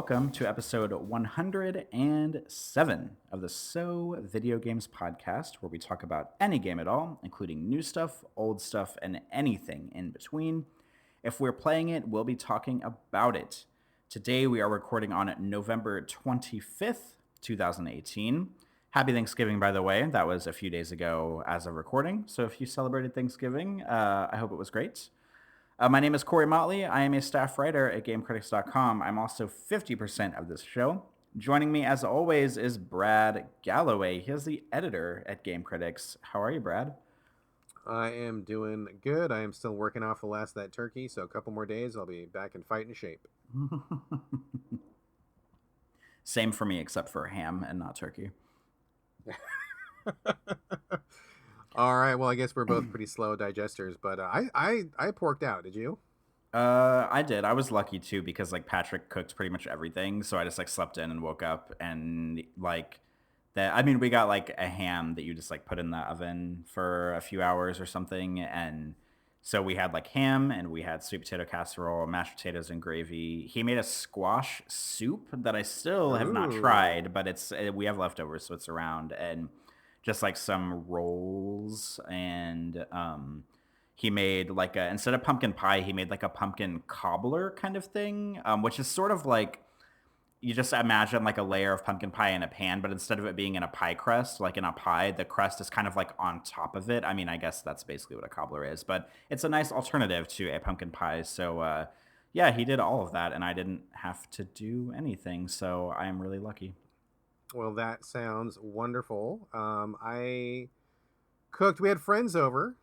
welcome to episode 107 of the So Video Games podcast, where we talk about any game at all, including new stuff, old stuff, and anything in between. If we're playing it, we'll be talking about it. Today we are recording on November 25th, 2018. Happy Thanksgiving, by the way. That was a few days ago as of recording. So if you celebrated Thanksgiving, I hope it was great. My name is Corey Motley. I am a staff writer at GameCritics.com. I'm also 50% of this show. Joining me, as always, is Brad Galloway. He is the editor at Game Critics. How are you, Brad? I am doing good. I am still working off the last of that turkey, so a couple more days, I'll be back in fighting shape. Same for me, except for ham and not turkey. All right. Well, I guess we're both pretty slow digesters, but I porked out. Did you? I did. I was lucky too because like Patrick cooked pretty much everything, so I just like slept in and woke up and like that. I mean, we got like a ham that you just like put in the oven for a few hours or something, and so we had like ham and we had sweet potato casserole, mashed potatoes, and gravy. He made a squash soup that I still have not tried, but we have leftovers, so it's around, and just like some rolls, and he made like instead of pumpkin pie, he made like a pumpkin cobbler kind of thing, which is sort of like you just imagine like a layer of pumpkin pie in a pan, but instead of it being in a pie crust, like in a pie, the crust is kind of like on top of it. I mean, I guess that's basically what a cobbler is, but it's a nice alternative to a pumpkin pie. So yeah, he did all of that, and I didn't have to do anything, so I am really lucky. Well, that sounds wonderful. I cooked. We had friends over,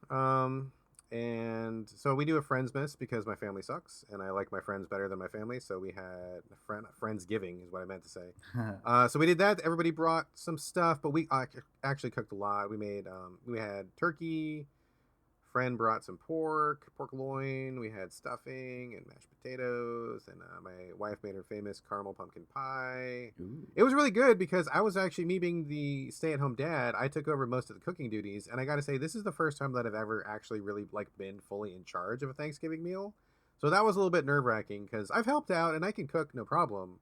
and so we do a Friendsmas because my family sucks, and I like my friends better than my family. So we had Friendsgiving is what I meant to say. So we did that. Everybody brought some stuff, but we actually cooked a lot. We had turkey. Friend brought some pork loin. We had stuffing and mashed potatoes, and my wife made her famous caramel pumpkin pie. Ooh. It was really good because I was actually, me being the stay-at-home dad, I took over most of the cooking duties, and I gotta say, this is the first time that I've ever actually really like been fully in charge of a Thanksgiving meal. So that was a little bit nerve-wracking because I've helped out and I can cook no problem,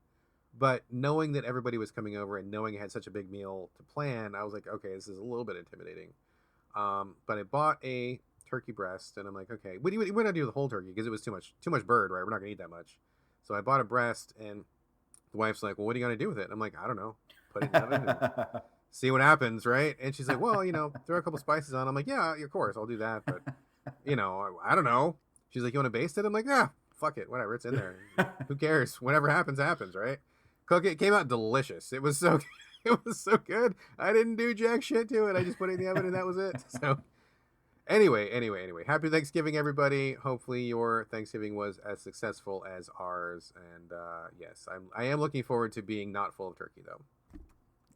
but knowing that everybody was coming over and knowing I had such a big meal to plan, I was like, okay, this is a little bit intimidating. But I bought a turkey breast, and I'm like, okay, we're not doing the whole turkey because it was too much bird, right? We're not gonna eat that much. So I bought a breast, and the wife's like, well, what are you gonna do with it? And I'm like, I don't know, put it in the oven and see what happens, right? And she's like, well, throw a couple spices on. I'm like, yeah, of course, I'll do that, but I don't know. She's like, you want to baste it? I'm like, yeah, fuck it, whatever, it's in there. Who cares? Whatever happens, right? Cook it. It came out delicious. It was so good. I didn't do jack shit to it. I just put it in the oven, and that was it. So. Anyway. Happy Thanksgiving, everybody. Hopefully your Thanksgiving was as successful as ours. And yes, I am looking forward to being not full of turkey, though.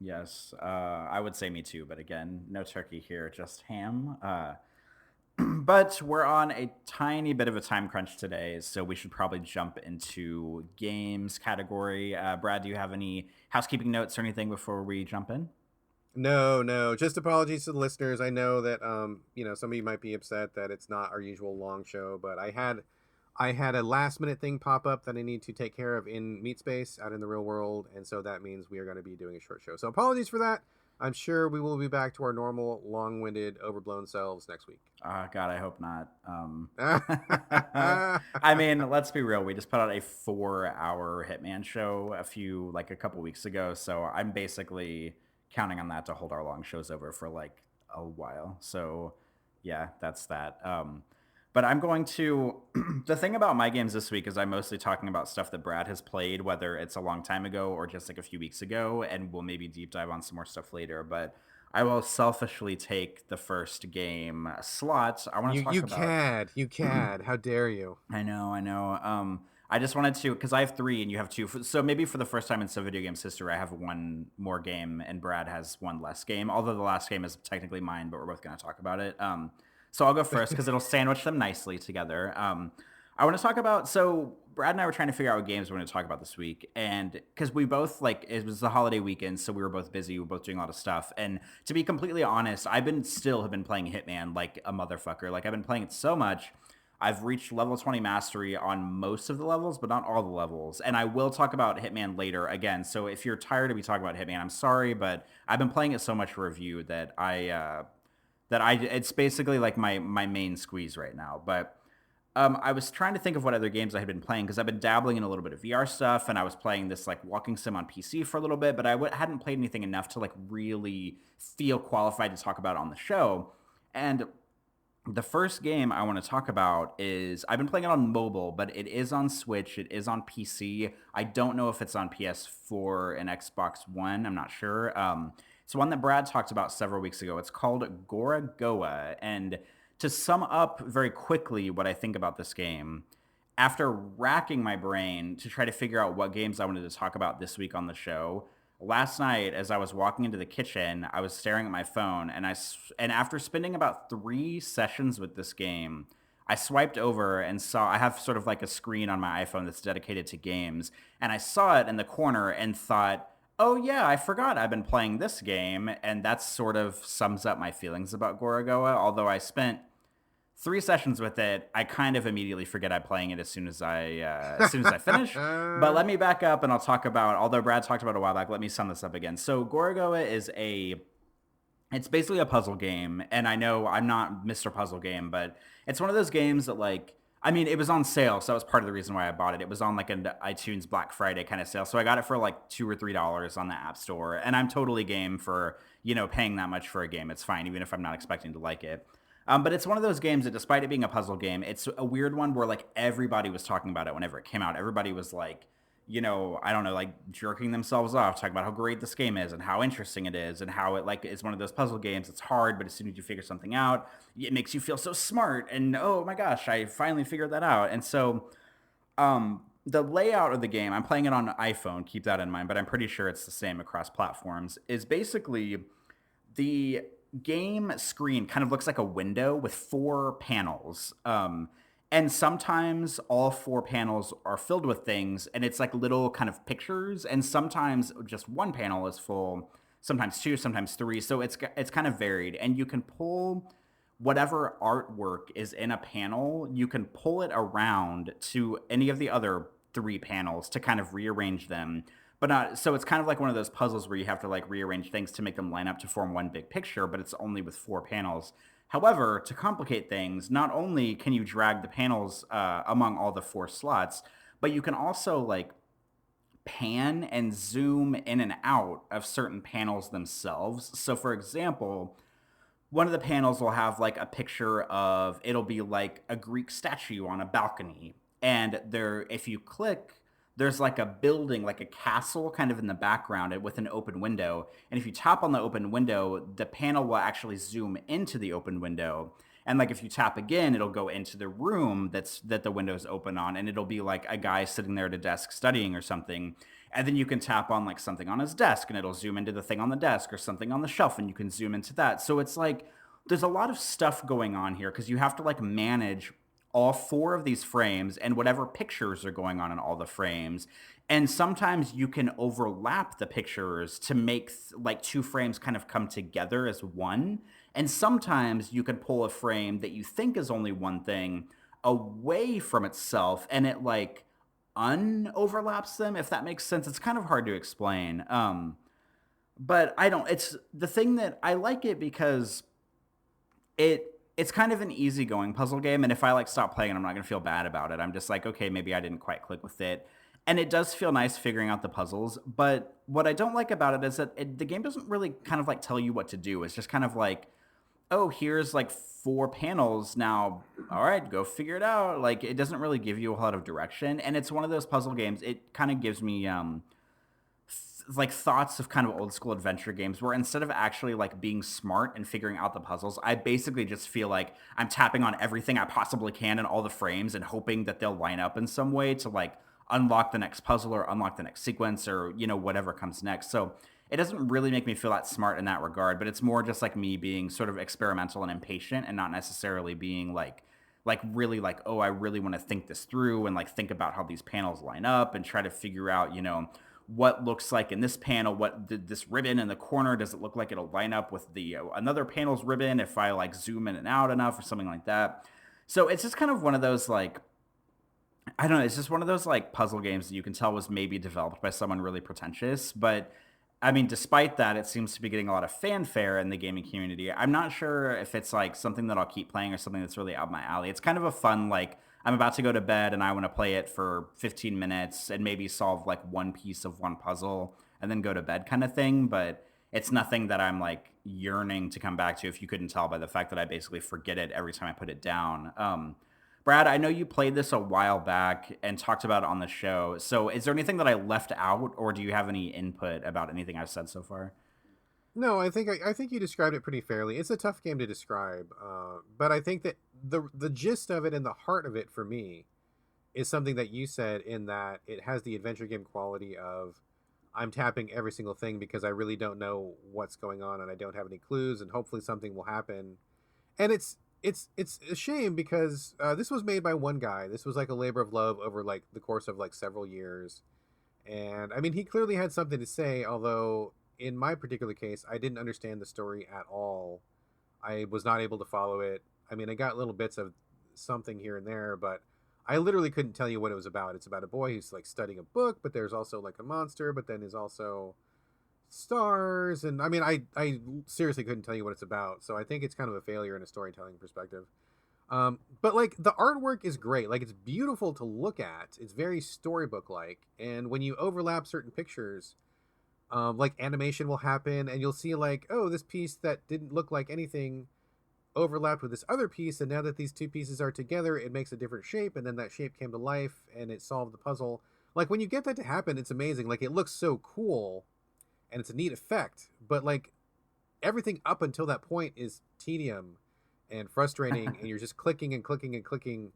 Yes, I would say me too. But again, no turkey here, just ham. But we're on a tiny bit of a time crunch today, so we should probably jump into games category. Brad, do you have any housekeeping notes or anything before we jump in? No. Just apologies to the listeners. I know that some of you might be upset that it's not our usual long show, but I had a last minute thing pop up that I need to take care of in Meat Space out in the real world, and so that means we are going to be doing a short show. So apologies for that. I'm sure we will be back to our normal, long-winded, overblown selves next week. God, I hope not. I mean, let's be real. We just put out a 4-hour Hitman show a couple weeks ago, so I'm basically counting on that to hold our long shows over for like a while. So yeah, that's that. But I'm going to, the thing about my games this week is I'm mostly talking about stuff that Brad has played, whether it's a long time ago or just like a few weeks ago, and we'll maybe deep dive on some more stuff later. But I will selfishly take the first game slot. I want to talk about... You cad. How dare you? I know. I just wanted to, because I have 3 and you have 2. So maybe for the first time in So Video Games history, I have 1 more game and Brad has 1 less game. Although the last game is technically mine, but we're both going to talk about it. So I'll go first because it'll sandwich them nicely together. I want to talk about, so Brad and I were trying to figure out what games we're going to talk about this week. And because we both, it was the holiday weekend, so we were both busy. We were both doing a lot of stuff. And to be completely honest, have been playing Hitman like a motherfucker. Like I've been playing it so much. I've reached level 20 mastery on most of the levels, but not all the levels. And I will talk about Hitman later again. So if you're tired of me talking about Hitman, I'm sorry, but I've been playing it so much for review that it's basically like my main squeeze right now. But I was trying to think of what other games I had been playing because I've been dabbling in a little bit of VR stuff, and I was playing this like walking sim on PC for a little bit, but hadn't played anything enough to like really feel qualified to talk about it on the show. And the first game I want to talk about is I've been playing it on mobile, but it is on Switch, it is on PC. I don't know if it's on PS4 and Xbox One. I'm not sure. It's one that Brad talked about several weeks ago. It's called Gorogoa, and to sum up very quickly what I think about this game, after racking my brain to try to figure out what games I wanted to talk about this week on the show, last night as I was walking into the kitchen, I was staring at my phone, and after spending about 3 sessions with this game, I swiped over and saw I have sort of like a screen on my iPhone that's dedicated to games, and I saw it in the corner and thought, oh yeah, I forgot I've been playing this game, and that sort of sums up my feelings about Gorogoa. Although I spent 3 sessions with it, I kind of immediately forget I'm playing it as soon as I finish. But let me back up and I'll talk about. Although Brad talked about it a while back, let me sum this up again. So Gorogoa it's basically a puzzle game, and I know I'm not Mr. Puzzle Game, but it's one of those games that like. I mean, it was on sale, so that was part of the reason why I bought it. It was on like an iTunes Black Friday kind of sale, so I got it for like $2 or $3 on the App Store, and I'm totally game for paying that much for a game. It's fine, even if I'm not expecting to like it. But it's one of those games that, despite it being a puzzle game, it's a weird one where like everybody was talking about it whenever it came out. Everybody was like, I don't know, like jerking themselves off, talking about how great this game is and how interesting it is and how it like is one of those puzzle games. It's hard, but as soon as you figure something out, it makes you feel so smart. And oh my gosh, I finally figured that out. And so, the layout of the game, I'm playing it on iPhone, keep that in mind, but I'm pretty sure it's the same across platforms, is basically the game screen kind of looks like a window with 4 panels. And sometimes all 4 panels are filled with things, and it's like little kind of pictures. And sometimes just one panel is full, sometimes two, sometimes three. So it's kind of varied, and you can pull whatever artwork is in a panel. You can pull it around to any of the other 3 panels to kind of rearrange them, but not so it's kind of like one of those puzzles where you have to like rearrange things to make them line up to form one big picture, but it's only with 4 panels. However, to complicate things, not only can you drag the panels among all the 4 slots, but you can also like pan and zoom in and out of certain panels themselves. So for example, one of the panels will have like a picture of, it'll be like a Greek statue on a balcony, and there, if you click, there's like a building, like a castle kind of in the background with an open window, and if you tap on the open window, the panel will actually zoom into the open window. And like if you tap again, it'll go into the room that the window's open on, and it'll be like a guy sitting there at a desk studying or something. And then you can tap on like something on his desk, and it'll zoom into the thing on the desk, or something on the shelf, and you can zoom into that. So it's like there's a lot of stuff going on here because you have to like manage all 4 of these frames and whatever pictures are going on in all the frames. And sometimes you can overlap the pictures to make like 2 frames kind of come together as one. And sometimes you can pull a frame that you think is only one thing away from itself, and it like unoverlaps them, if that makes sense. It's kind of hard to explain. But I don't, it's the thing that I like it because it's kind of an easygoing puzzle game, and if I like stop playing, I'm not gonna feel bad about it. I'm just like, okay, maybe I didn't quite click with it, and it does feel nice figuring out the puzzles. But what I don't like about it is that the game doesn't really kind of like tell you what to do. It's just kind of like, oh, here's like 4 panels now. All right, go figure it out. Like it doesn't really give you a lot of direction, and it's one of those puzzle games. It kind of gives me like thoughts of kind of old school adventure games where instead of actually like being smart and figuring out the puzzles, I basically just feel like I'm tapping on everything I possibly can in all the frames and hoping that they'll line up in some way to like unlock the next puzzle or unlock the next sequence or whatever comes next. So it doesn't really make me feel that smart in that regard, but it's more just like me being sort of experimental and impatient, and not necessarily being like really like, oh, I really want to think this through and like think about how these panels line up and try to figure out what looks like in this panel, what this ribbon in the corner, does it look like it'll line up with the another panel's ribbon if I like zoom in and out enough or something like that. So it's just kind of one of those like I don't know, it's just one of those like puzzle games that you can tell was maybe developed by someone really pretentious, but I mean, despite that, it seems to be getting a lot of fanfare in the gaming community. I'm not sure if it's like something that I'll keep playing or something that's really up my alley. It's kind of a fun, like, I'm about to go to bed and I want to play it for 15 minutes and maybe solve like one piece of one puzzle and then go to bed kind of thing. But it's nothing that I'm like yearning to come back to if you couldn't tell by the fact that I basically forget it every time I put it down. Brad, I know you played this a while back and talked about it on the show. So, is there anything that I left out, or do you have any input about anything I've said so far? No, I think you described it pretty fairly. It's a tough game to describe, but I think that the gist of it and the heart of it for me is something that you said, in that it has the adventure game quality of I'm tapping every single thing because I really don't know what's going on and I don't have any clues, and hopefully something will happen. And it's a shame because this was made by one guy. This was like a labor of love over like the course of like several years. And I mean, he clearly had something to say, although in my particular case, I didn't understand the story at all. I was not able to follow it. I mean, I got little bits of something here and there, but I literally couldn't tell you what it was about. It's about a boy who's like studying a book, but there's also like a monster, but then there's also stars. And I mean, I seriously couldn't tell you what it's about. So I think it's kind of a failure in a storytelling perspective. But like the artwork is great. Like it's beautiful to look at. It's very storybook like. And when you overlap certain pictures, like animation will happen and you'll see like, oh, this piece that didn't look like anything overlapped with this other piece, and now that these two pieces are together it makes a different shape, and then that shape came to life and it solved the puzzle. Like when you get that to happen, it's amazing. Like it looks so cool and it's a neat effect, but like everything up until that point is tedium and frustrating, and you're just clicking and clicking and clicking.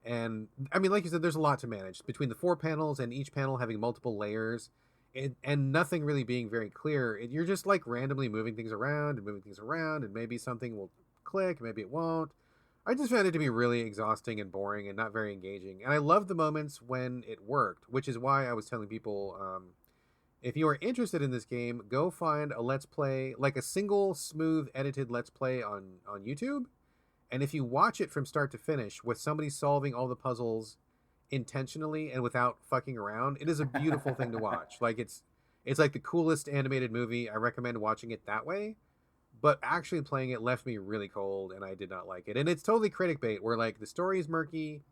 And I mean, like you said, there's a lot to manage between the four panels and each panel having multiple layers, and nothing really being very clear. You're just like randomly moving things around and moving things around, and maybe something will click, maybe it won't. I just found it to be really exhausting and boring and not very engaging. And I love the moments when it worked, which is why I was telling people, if you are interested in this game, go find a let's play, like a single smooth edited let's play on YouTube. And if you watch it from start to finish with somebody solving all the puzzles intentionally and without fucking around, it is a beautiful thing to watch. Like it's like the coolest animated movie. I recommend watching it that way. But actually playing it left me really cold, and I did not like it. And it's totally critic bait, where like the story is murky,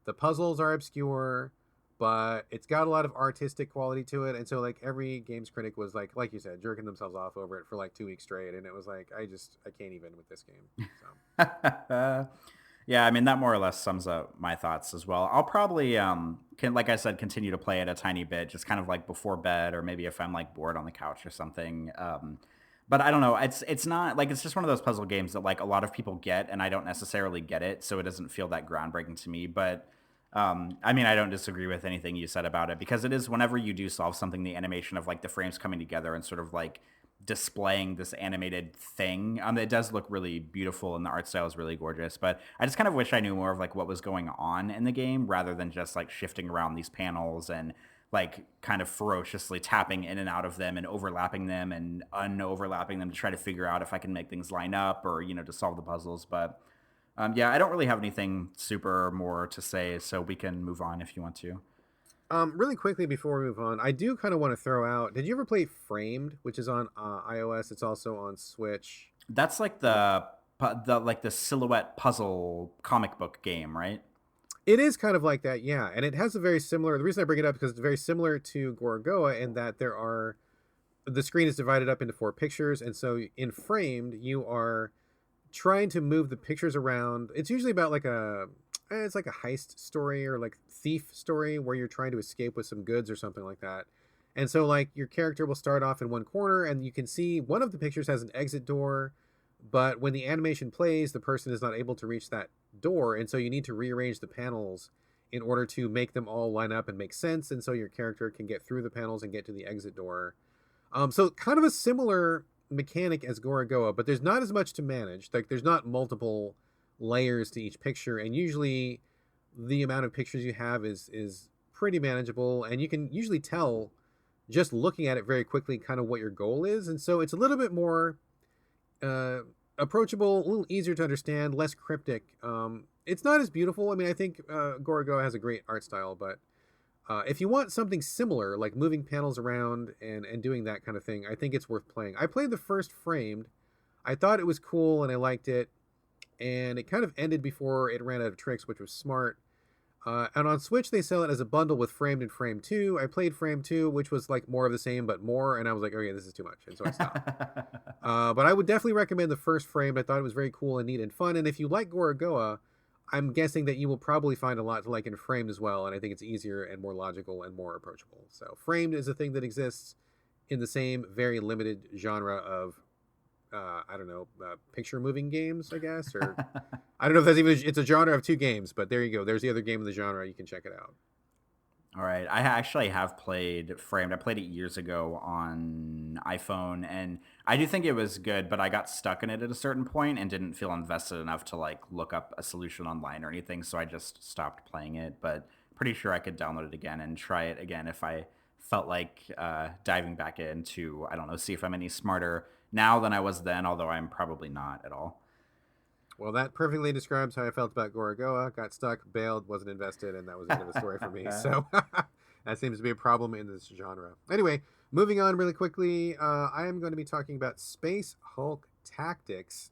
the puzzles are obscure, but it's got a lot of artistic quality to it. And so like every games critic was like you said, jerking themselves off over it for like 2 weeks straight, and it was like I can't even with this game. So Yeah, I mean that more or less sums up my thoughts as well. I'll probably can like I said continue to play it a tiny bit, just kind of like before bed, or maybe if I'm like bored on the couch or something. But I don't know. It's not like it's just one of those puzzle games that like a lot of people get, and I don't necessarily get it, so it doesn't feel that groundbreaking to me. But I mean, I don't disagree with anything you said about it, because it is whenever you do solve something, the animation of like the frames coming together and sort of like displaying this animated thing. It does look really beautiful and the art style is really gorgeous. But I just kind of wish I knew more of like what was going on in the game rather than just like shifting around these panels and like kind of ferociously tapping in and out of them and overlapping them and unoverlapping them to try to figure out if I can make things line up or, you know, to solve the puzzles. But yeah, I don't really have anything super more to say, so we can move on if you want to. really quickly before we move on, I do kind of want to throw out, did you ever play Framed, which is on iOS? It's also on Switch. That's like the like the silhouette puzzle comic book game, right? It is kind of like that, yeah. And it has a very similar, the reason I bring it up is because it's very similar to Gorogoa in that the screen is divided up into four pictures. And so in Framed, you are trying to move the pictures around. It's usually about like it's like a heist story or like thief story where you're trying to escape with some goods or something like that. And so like your character will start off in one corner and you can see one of the pictures has an exit door, but when the animation plays, the person is not able to reach that door, and so you need to rearrange the panels in order to make them all line up and make sense, and so your character can get through the panels and get to the exit door. So kind of a similar mechanic as Gorogoa, but there's not as much to manage. Like there's not multiple layers to each picture, and usually the amount of pictures you have is pretty manageable, and you can usually tell just looking at it very quickly kind of what your goal is, and so it's a little bit more uh, approachable, a little easier to understand, less cryptic. It's not as beautiful. I mean, I think Gorogoa has a great art style, but if you want something similar, like moving panels around and doing that kind of thing, I think it's worth playing. I played the first Framed. I thought it was cool and I liked it, and it kind of ended before it ran out of tricks, which was smart. And on Switch, they sell it as a bundle with Framed and Frame 2. I played Frame 2, which was like more of the same, but more. And I was like, okay, this is too much. And so I stopped. But I would definitely recommend the first Framed. I thought it was very cool and neat and fun. And if you like Gorogoa, I'm guessing that you will probably find a lot to like in Framed as well. And I think it's easier and more logical and more approachable. So Framed is a thing that exists in the same very limited genre of I don't know, picture moving games, I guess, or I don't know if that's even, it's a genre of 2 games, but there you go. There's the other game in the genre. You can check it out. All right. I actually have played Framed. I played it years ago on iPhone, and I do think it was good, but I got stuck in it at a certain point and didn't feel invested enough to like look up a solution online or anything, so I just stopped playing it. But pretty sure I could download it again and try it again if I felt like diving back into, I don't know, see if I'm any smarter now than I was then, although I'm probably not at all. Well, that perfectly describes how I felt about Gorogoa. Got stuck, bailed, wasn't invested, and that was the end of the story for me. So that seems to be a problem in this genre. Anyway, moving on really quickly, I am going to be talking about Space Hulk Tactics.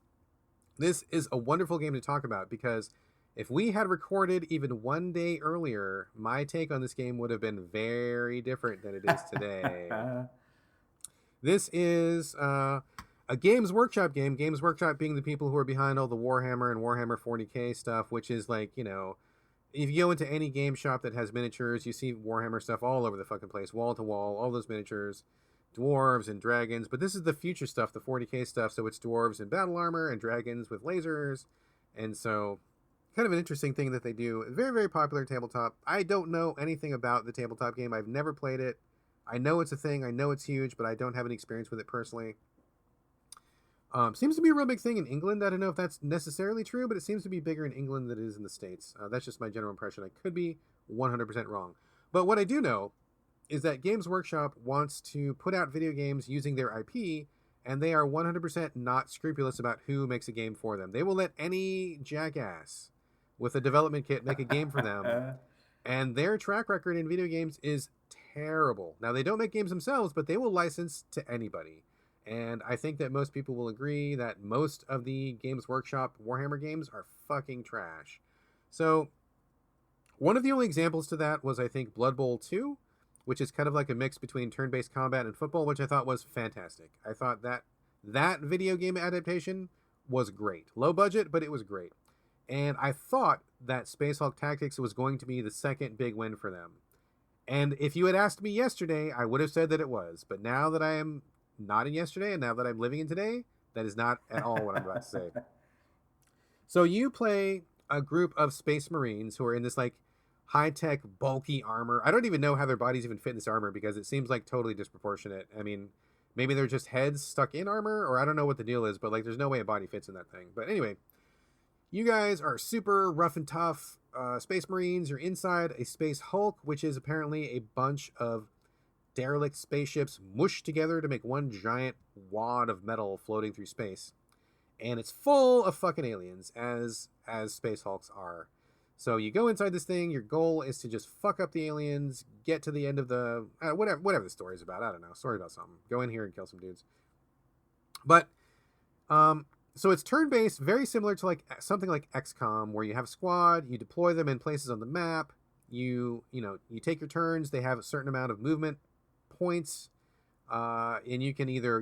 This is a wonderful game to talk about because if we had recorded even one day earlier, my take on this game would have been very different than it is today. This is a Games Workshop game. Games Workshop being the people who are behind all the Warhammer and Warhammer 40K stuff, which is like, you know, if you go into any game shop that has miniatures, you see Warhammer stuff all over the fucking place, wall to wall, all those miniatures, dwarves and dragons. But this is the future stuff, the 40K stuff. So it's dwarves in battle armor and dragons with lasers. And so kind of an interesting thing that they do. Very, very popular tabletop. I don't know anything about the tabletop game. I've never played it. I know it's a thing. I know it's huge, but I don't have any experience with it personally. Seems to be a real big thing in England. I don't know if that's necessarily true, but it seems to be bigger in England than it is in the States. That's just my general impression. I could be 100% wrong. But what I do know is that Games Workshop wants to put out video games using their IP, and they are 100% not scrupulous about who makes a game for them. They will let any jackass with a development kit make a game for them. And their track record in video games is terrible. Now, they don't make games themselves, but they will license to anybody. And I think that most people will agree that most of the Games Workshop Warhammer games are fucking trash. So, one of the only examples to that was, I think, Blood Bowl 2, which is kind of like a mix between turn-based combat and football, which I thought was fantastic. I thought that video game adaptation was great. Low budget, but it was great. And I thought that Space Hulk Tactics was going to be the second big win for them. And if you had asked me yesterday, I would have said that it was. But now that I am not in yesterday and now that I'm living in today, that is not at all what I'm about to say. So you play a group of Space Marines who are in this like high-tech, bulky armor. I don't even know how their bodies even fit in this armor because it seems like totally disproportionate. I mean, maybe they're just heads stuck in armor, or I don't know what the deal is, but like there's no way a body fits in that thing. But anyway, you guys are super rough and tough Space Marines. You're inside a Space Hulk, which is apparently a bunch of derelict spaceships mushed together to make one giant wad of metal floating through space. And it's full of fucking aliens, as Space Hulks are. So you go inside this thing. Your goal is to just fuck up the aliens, get to the end of the whatever the story's about. I don't know. Story about something. Go in here and kill some dudes. But so it's turn-based, very similar to like something like XCOM, where you have a squad, you deploy them in places on the map. You take your turns. They have a certain amount of movement points, and you can either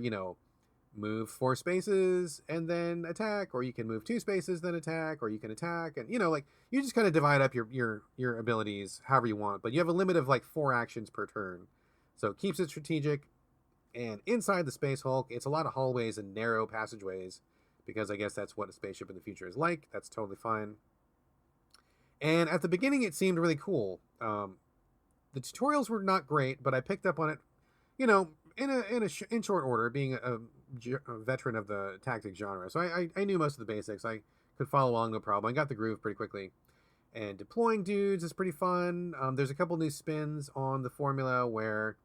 move 4 spaces and then attack, or you can move 2 spaces then attack, or you can attack, and like you just kind of divide up your abilities however you want, but you have a limit of like 4 actions per turn, so it keeps it strategic. And inside the Space Hulk, it's a lot of hallways and narrow passageways, because I guess that's what a spaceship in the future is like. That's totally fine. And at the beginning it seemed really cool. The tutorials were not great, but I picked up on it in short order, being a veteran of the tactics genre. So I knew most of the basics. I could follow along, no problem. I got the groove pretty quickly. And deploying dudes is pretty fun. There's a couple new spins on the formula where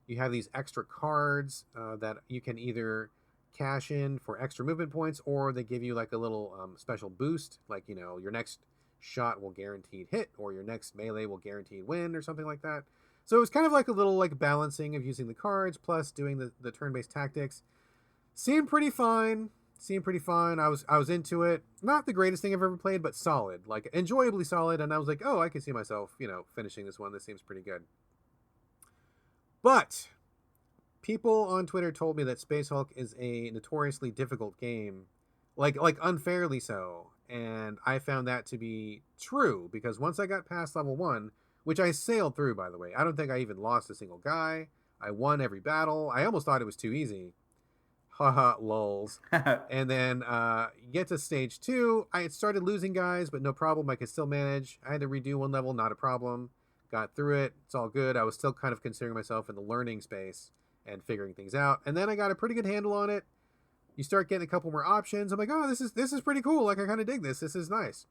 you have these extra cards that you can either cash in for extra movement points, or they give you like a little special boost, like your next shot will guaranteed hit, or your next melee will guaranteed win, or something like that. So it was kind of like a little like balancing of using the cards plus doing the turn-based tactics. Seemed pretty fine. I was into it. Not the greatest thing I've ever played, but solid, like enjoyably solid. And I was like, oh, I can see myself, finishing this one. This seems pretty good. But people on Twitter told me that Space Hulk is a notoriously difficult game, like unfairly so. And I found that to be true, because once I got past level 1, which I sailed through, by the way, I don't think I even lost a single guy. I won every battle. I almost thought it was too easy. Haha, lols. And then you get to stage 2. I had started losing guys, but no problem. I could still manage. I had to redo one level, not a problem. Got through it. It's all good. I was still kind of considering myself in the learning space and figuring things out. And then I got a pretty good handle on it. You start getting a couple more options. I'm like, oh, this is pretty cool. Like, I kind of dig this. This is nice.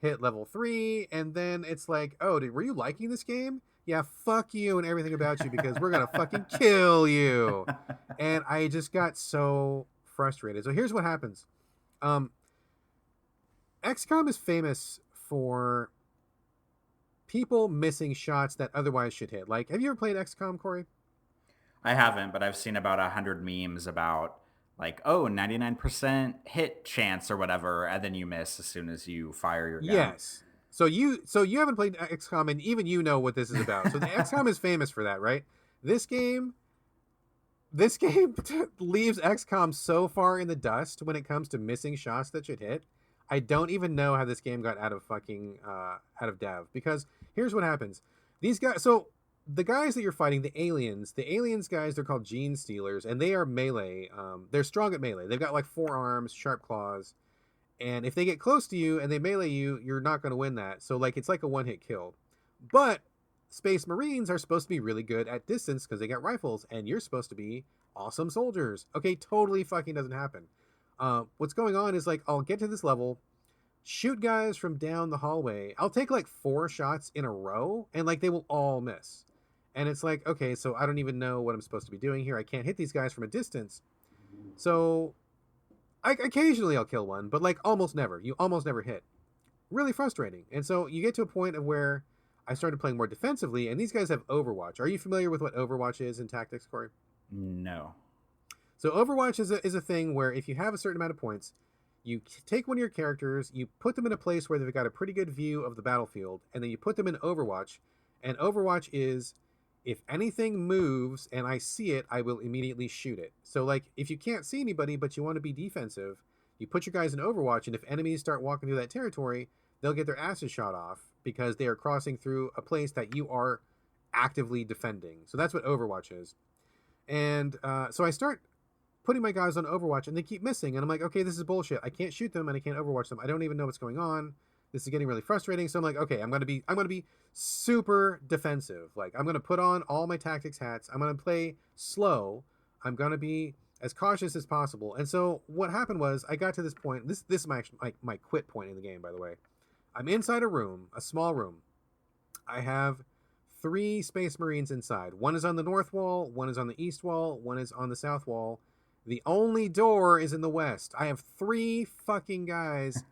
Hit level 3, and then it's like, oh, were you liking this game? Yeah, fuck you and everything about you, because we're gonna fucking kill you. And I just got so frustrated. So here's what happens. XCOM is famous for people missing shots that otherwise should hit. Like, have you ever played XCOM, Corey? I haven't, but I've seen about 100 memes about like, oh, 99% hit chance or whatever, and then you miss as soon as you fire your gun. Yes. So you haven't played XCOM, and even you know what this is about. So the XCOM is famous for that, right? This game leaves XCOM so far in the dust when it comes to missing shots that should hit. I don't even know how this game got out of dev, because here's what happens. These guys, so the guys that you're fighting, the aliens guys, they're called Gene Stealers, and they are melee. They're strong at melee. They've got like 4 arms, sharp claws, and if they get close to you and they melee you, you're not going to win that. So like, it's like a one-hit kill. But Space Marines are supposed to be really good at distance because they got rifles, and you're supposed to be awesome soldiers. Okay, totally fucking doesn't happen. What's going on is, like, I'll get to this level, shoot guys from down the hallway. I'll take like 4 shots in a row, and like they will all miss. And it's like, okay, so I don't even know what I'm supposed to be doing here. I can't hit these guys from a distance. So occasionally I'll kill one, but like almost never. You almost never hit. Really frustrating. And so you get to a point of where I started playing more defensively, and these guys have Overwatch. Are you familiar with what Overwatch is in tactics, Corey? No. So Overwatch is a thing where if you have a certain amount of points, you take one of your characters, you put them in a place where they've got a pretty good view of the battlefield, and then you put them in Overwatch. And Overwatch is, if anything moves and I see it, I will immediately shoot it. So like, if you can't see anybody but you want to be defensive, you put your guys in Overwatch, and if enemies start walking through that territory, they'll get their asses shot off because they are crossing through a place that you are actively defending. So that's what Overwatch is. And so I start putting my guys on Overwatch, and they keep missing. And I'm like, okay, this is bullshit. I can't shoot them, and I can't Overwatch them. I don't even know what's going on. This is getting really frustrating. So I'm like, okay, I'm gonna be super defensive. Like, I'm gonna put on all my tactics hats. I'm gonna play slow. I'm gonna be as cautious as possible. And so what happened was, I got to this point. This is my quit point in the game, by the way. I'm inside a room, a small room. I have 3 Space Marines inside. One is on the north wall, one is on the east wall, one is on the south wall. The only door is in the west. I have 3 fucking guys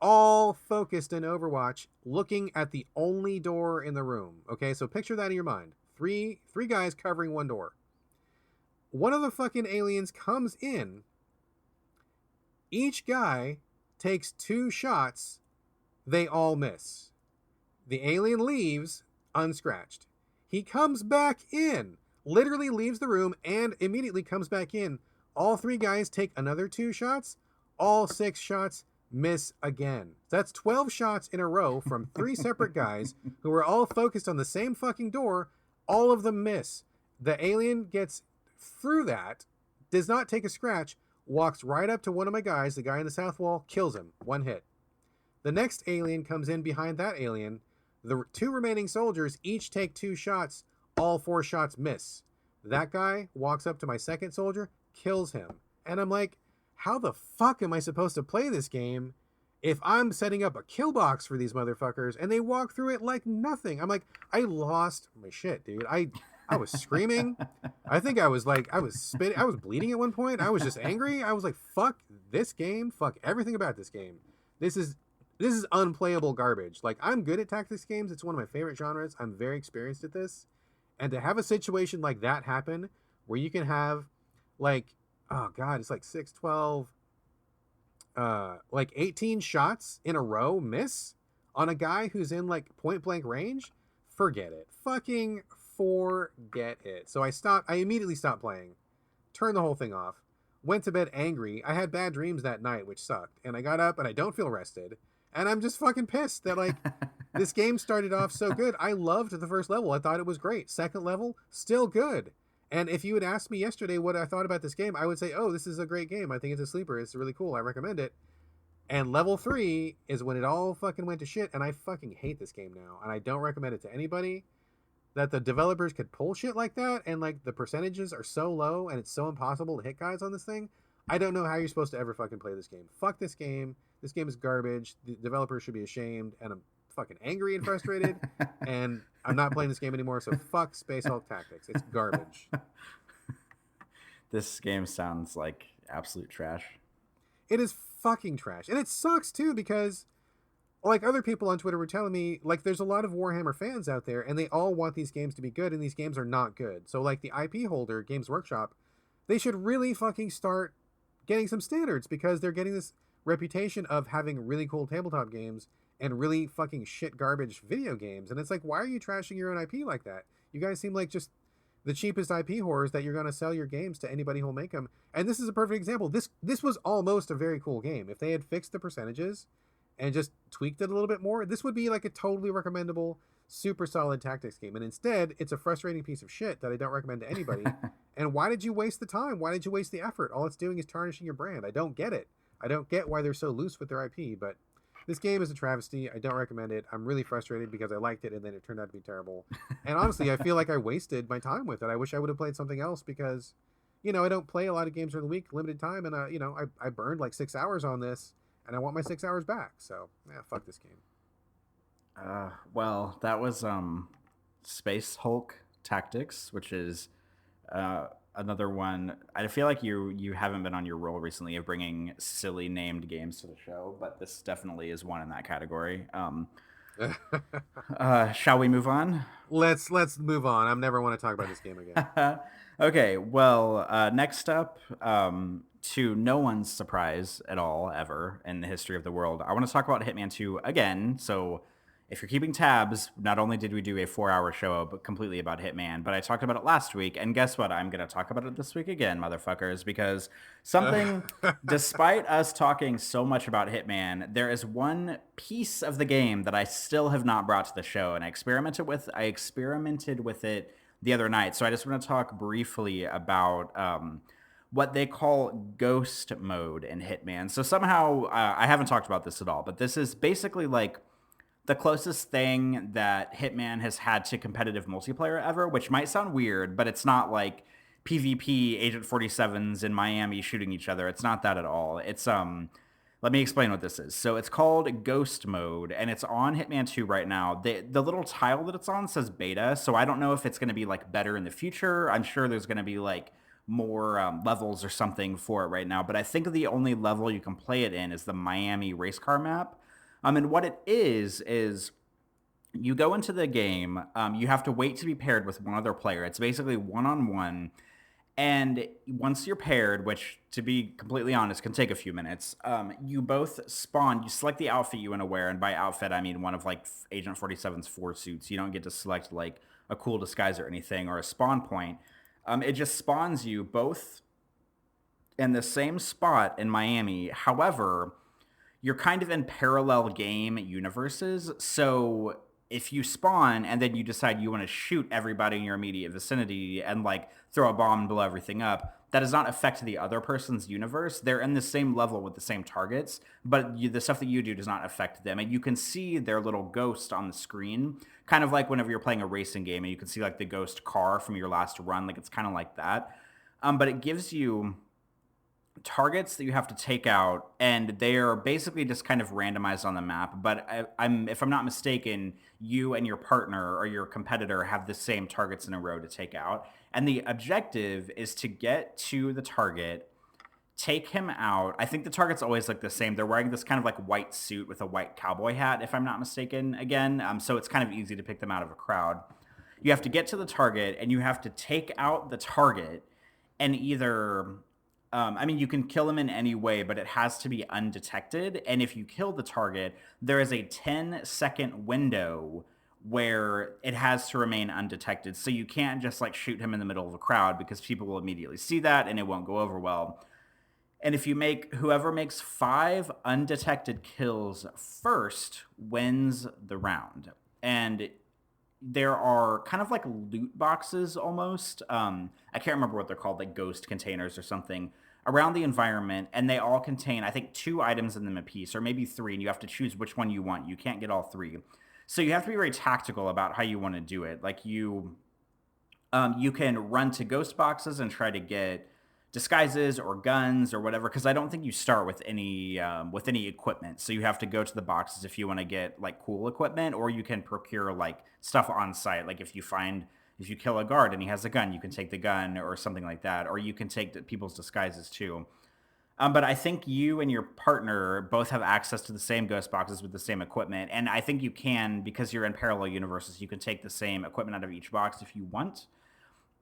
all focused in Overwatch looking at the only door in the room. Okay, so picture that in your mind. Three guys covering one door. One of the fucking aliens comes in. Each guy takes 2 shots. They all miss. The alien leaves unscratched. He comes back in, literally leaves the room, and immediately comes back in. All 3 guys take another 2 shots. All 6 shots miss again. That's 12 shots in a row from 3 separate guys who are all focused on the same fucking door. All of them miss. The alien gets through that, does not take a scratch, walks right up to one of my guys, the guy in the south wall, kills him. 1 hit. The next alien comes in behind that alien. The 2 remaining soldiers each take 2 shots. All 4 shots miss. That guy walks up to my second soldier, kills him. And I'm like, how the fuck am I supposed to play this game if I'm setting up a kill box for these motherfuckers and they walk through it like nothing? I'm like, I lost my shit, dude. I was screaming. I think I was spitting. I was bleeding at one point. I was just angry. I was like, fuck this game. Fuck everything about this game. This is This is unplayable garbage. Like, I'm good at tactics games. It's one of my favorite genres. I'm very experienced at this. And to have a situation like that happen where you can have like, oh god, it's like 6, 12, like 18 shots in a row miss on a guy who's in like point blank range, forget it. Fucking forget it. So I immediately stopped playing, turned the whole thing off, went to bed angry. I had bad dreams that night, which sucked. And I got up and I don't feel rested. And I'm just fucking pissed that like this game started off so good. I loved the first level. I thought it was great. Second level, still good. And if you had asked me yesterday what I thought about this game, I would say, oh, this is a great game. I think it's a sleeper. It's really cool. I recommend it. And level 3 is when it all fucking went to shit. And I fucking hate this game now. And I don't recommend it to anybody. That the developers could pull shit like that. And like the percentages are so low and it's so impossible to hit guys on this thing. I don't know how you're supposed to ever fucking play this game. Fuck this game. This game is garbage. The developers should be ashamed. And I'm fucking angry and frustrated. And I'm not playing this game anymore. So fuck Space Hulk Tactics. It's garbage. This game sounds like absolute trash. It is fucking trash. And it sucks too because like other people on Twitter were telling me, like there's a lot of Warhammer fans out there and they all want these games to be good and these games are not good. So like the IP holder, Games Workshop, they should really fucking start getting some standards because they're getting this reputation of having really cool tabletop games and really fucking shit garbage video games. And it's like, why are you trashing your own IP like that? You guys seem like just the cheapest IP whores that you're going to sell your games to anybody who'll make them. And this is a perfect example. This was almost a very cool game. If they had fixed the percentages and just tweaked it a little bit more, this would be like a totally recommendable, super solid tactics game. And instead, it's a frustrating piece of shit that I don't recommend to anybody. And why did you waste the time? Why did you waste the effort? All it's doing is tarnishing your brand. I don't get it. I don't get why they're so loose with their IP, but this game is a travesty. I don't recommend it. I'm really frustrated because I liked it and then it turned out to be terrible. And honestly, I feel like I wasted my time with it. I wish I would have played something else because, you know, I don't play a lot of games during the week, limited time, and you know, I burned like 6 hours on this and I want my 6 hours back. So, yeah, fuck this game. Well, that was Space Hulk Tactics, which is another one. I feel like you haven't been on your roll recently of bringing silly named games to the show, but this definitely is one in that category. Shall we move on? Let's move on. I never want to talk about this game again. Okay, well, next up, to no one's surprise at all ever in the history of the world, I want to talk about Hitman 2 again. So if you're keeping tabs, not only did we do a 4-hour show completely about Hitman, but I talked about it last week. And guess what? I'm going to talk about it this week again, motherfuckers, because something, despite us talking so much about Hitman, there is one piece of the game that I still have not brought to the show. And I experimented with it the other night. So I just want to talk briefly about what they call ghost mode in Hitman. So somehow, I haven't talked about this at all, but this is basically like the closest thing that Hitman has had to competitive multiplayer ever, which might sound weird, but it's not like PvP Agent 47s in Miami shooting each other. It's not that at all. It's let me explain what this is. So it's called Ghost Mode, and it's on Hitman 2 right now. The little tile that it's on says beta, so I don't know if it's going to be like better in the future. I'm sure there's going to be like more levels or something for it right now, but I think the only level you can play it in is the Miami race car map. And what it is you go into the game, you have to wait to be paired with one other player. It's basically one-on-one. And once you're paired, which to be completely honest can take a few minutes, you both spawn. You select the outfit you want to wear, and by outfit I mean one of like Agent 47's 4 suits. You don't get to select like a cool disguise or anything or a spawn point. It just spawns you both in the same spot in Miami. However, you're kind of in parallel game universes. So if you spawn and then you decide you want to shoot everybody in your immediate vicinity and like throw a bomb and blow everything up, that does not affect the other person's universe. They're in the same level with the same targets, but the stuff that you do does not affect them. And you can see their little ghost on the screen, kind of like whenever you're playing a racing game and you can see like the ghost car from your last run. Like it's kind of like that. But it gives you targets that you have to take out, and they are basically just kind of randomized on the map. But if I'm not mistaken, you and your partner or your competitor have the same targets in a row to take out, and the objective is to get to the target, take him out. I think the target's always like the same. They're wearing this kind of like white suit with a white cowboy hat, if I'm not mistaken. Again, so it's kind of easy to pick them out of a crowd. You have to get to the target, and you have to take out the target, and either, I mean, you can kill him in any way, but it has to be undetected. And if you kill the target, there is a 10-second window where it has to remain undetected. So you can't just like shoot him in the middle of a crowd because people will immediately see that and it won't go over well. And if you make whoever makes 5 undetected kills first wins the round. And there are kind of like loot boxes almost. I can't remember what they're called, like ghost containers or something around the environment, and they all contain, I think, 2 items in them apiece, or maybe 3, and you have to choose which one you want. You can't get all 3. So you have to be very tactical about how you want to do it. Like you can run to ghost boxes and try to get disguises or guns or whatever, because I don't think you start with any equipment. So you have to go to the boxes if you want to get like cool equipment, or you can procure like stuff on site. Like if you kill a guard and he has a gun, you can take the gun or something like that, or you can take people's disguises too. But I think you and your partner both have access to the same ghost boxes with the same equipment, and I think you can, because you're in parallel universes, you can take the same equipment out of each box if you want.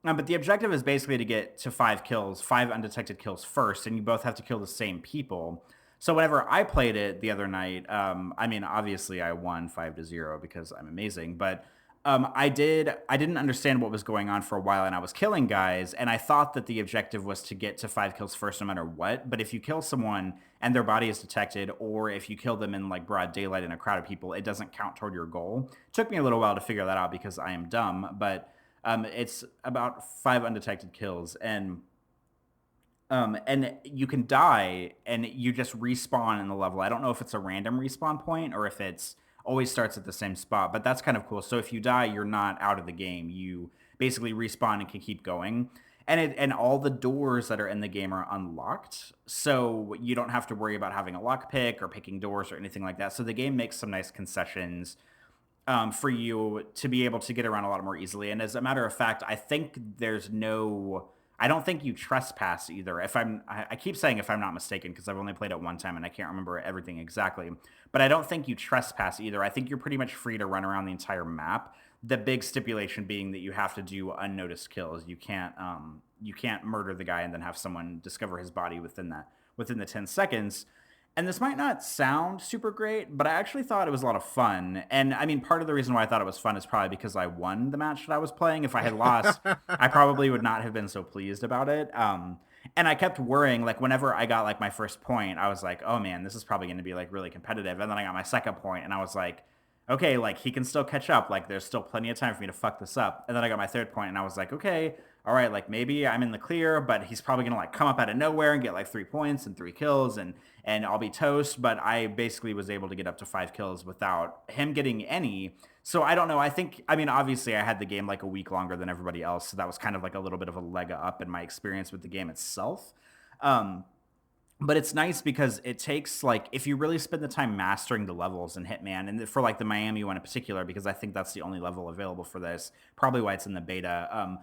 But the objective is basically to get to 5 kills, 5 undetected kills first, and you both have to kill the same people. So whenever I played it the other night, I mean, obviously I won 5-0 because I'm amazing, but I didn't understand what was going on for a while, and I was killing guys, and I thought that the objective was to get to 5 kills first no matter what. But if you kill someone and their body is detected, or if you kill them in like broad daylight in a crowd of people, it doesn't count toward your goal. It took me a little while to figure that out because I am dumb, but it's about 5 undetected kills, and you can die and you just respawn in the level. I don't know if it's a random respawn point or if it's always starts at the same spot, but that's kind of cool. So if you die, you're not out of the game. You basically respawn and can keep going. And all the doors that are in the game are unlocked, so you don't have to worry about having a lockpick or picking doors or anything like that. So the game makes some nice concessions for you to be able to get around a lot more easily. And as a matter of fact, I don't think you trespass either. I keep saying if I'm not mistaken because I've only played it one time and I can't remember everything exactly. But I don't think you trespass either. I think you're pretty much free to run around the entire map. The big stipulation being that you have to do unnoticed kills. You can't murder the guy and then have someone discover his body within the 10 seconds. And this might not sound super great, but I actually thought it was a lot of fun. And I mean, part of the reason why I thought it was fun is probably because I won the match that I was playing. If I had lost, I probably would not have been so pleased about it. And I kept worrying, like whenever I got like my first point, I was like, oh man, this is probably going to be like really competitive. And then I got my second point and I was like, okay, like he can still catch up. Like there's still plenty of time for me to fuck this up. And then I got my third point and I was like, okay, all right, like maybe I'm in the clear, but he's probably gonna like come up out of nowhere and get like 3 points and 3 kills, and I'll be toast. But I basically was able to get up to 5 kills without him getting any. So I don't know. I mean, obviously I had the game like a week longer than everybody else, so that was kind of like a little bit of a leg up in my experience with the game itself. Um, but it's nice because it takes like if you really spend the time mastering the levels in Hitman, and for like the Miami one in particular, because I think that's the only level available for this, probably why it's in the beta.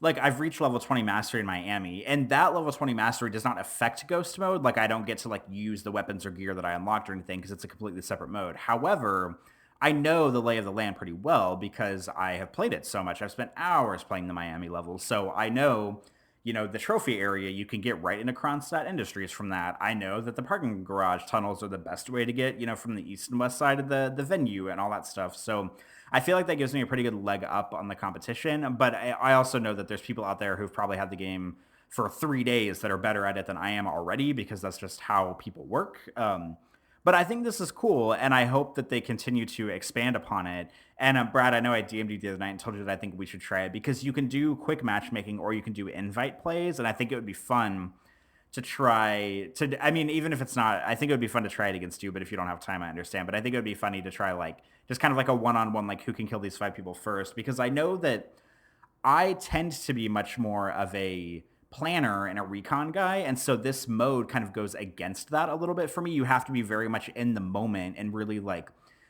Like I've reached level 20 mastery in Miami, and that level 20 mastery does not affect ghost mode. Like I don't get to like use the weapons or gear that I unlocked or anything because it's a completely separate mode. However, I know the lay of the land pretty well because I have played it so much. I've spent hours playing the Miami levels, so I know, the trophy area, you can get right into Kronstadt Industries from that. I know that the parking garage tunnels are the best way to get, from the east and west side of the venue and all that stuff. So I feel like that gives me a pretty good leg up on the competition. But I also know that there's people out there who've probably had the game for 3 days that are better at it than I am already because that's just how people work. But I think this is cool, and I hope that they continue to expand upon it. And Brad, I know I DM'd you the other night and told you that I think we should try it because you can do quick matchmaking or you can do invite plays, and I think it would be fun to try to. I mean, even if it's not, I think it would be fun to try it against you. But if you don't have time, I understand. But I think it would be funny to try like just kind of like a one-on-one, like who can kill these 5 people first, because I know that I tend to be much more of a planner and a recon guy, and so this mode kind of goes against that a little bit for me. You have to be very much in the moment and really like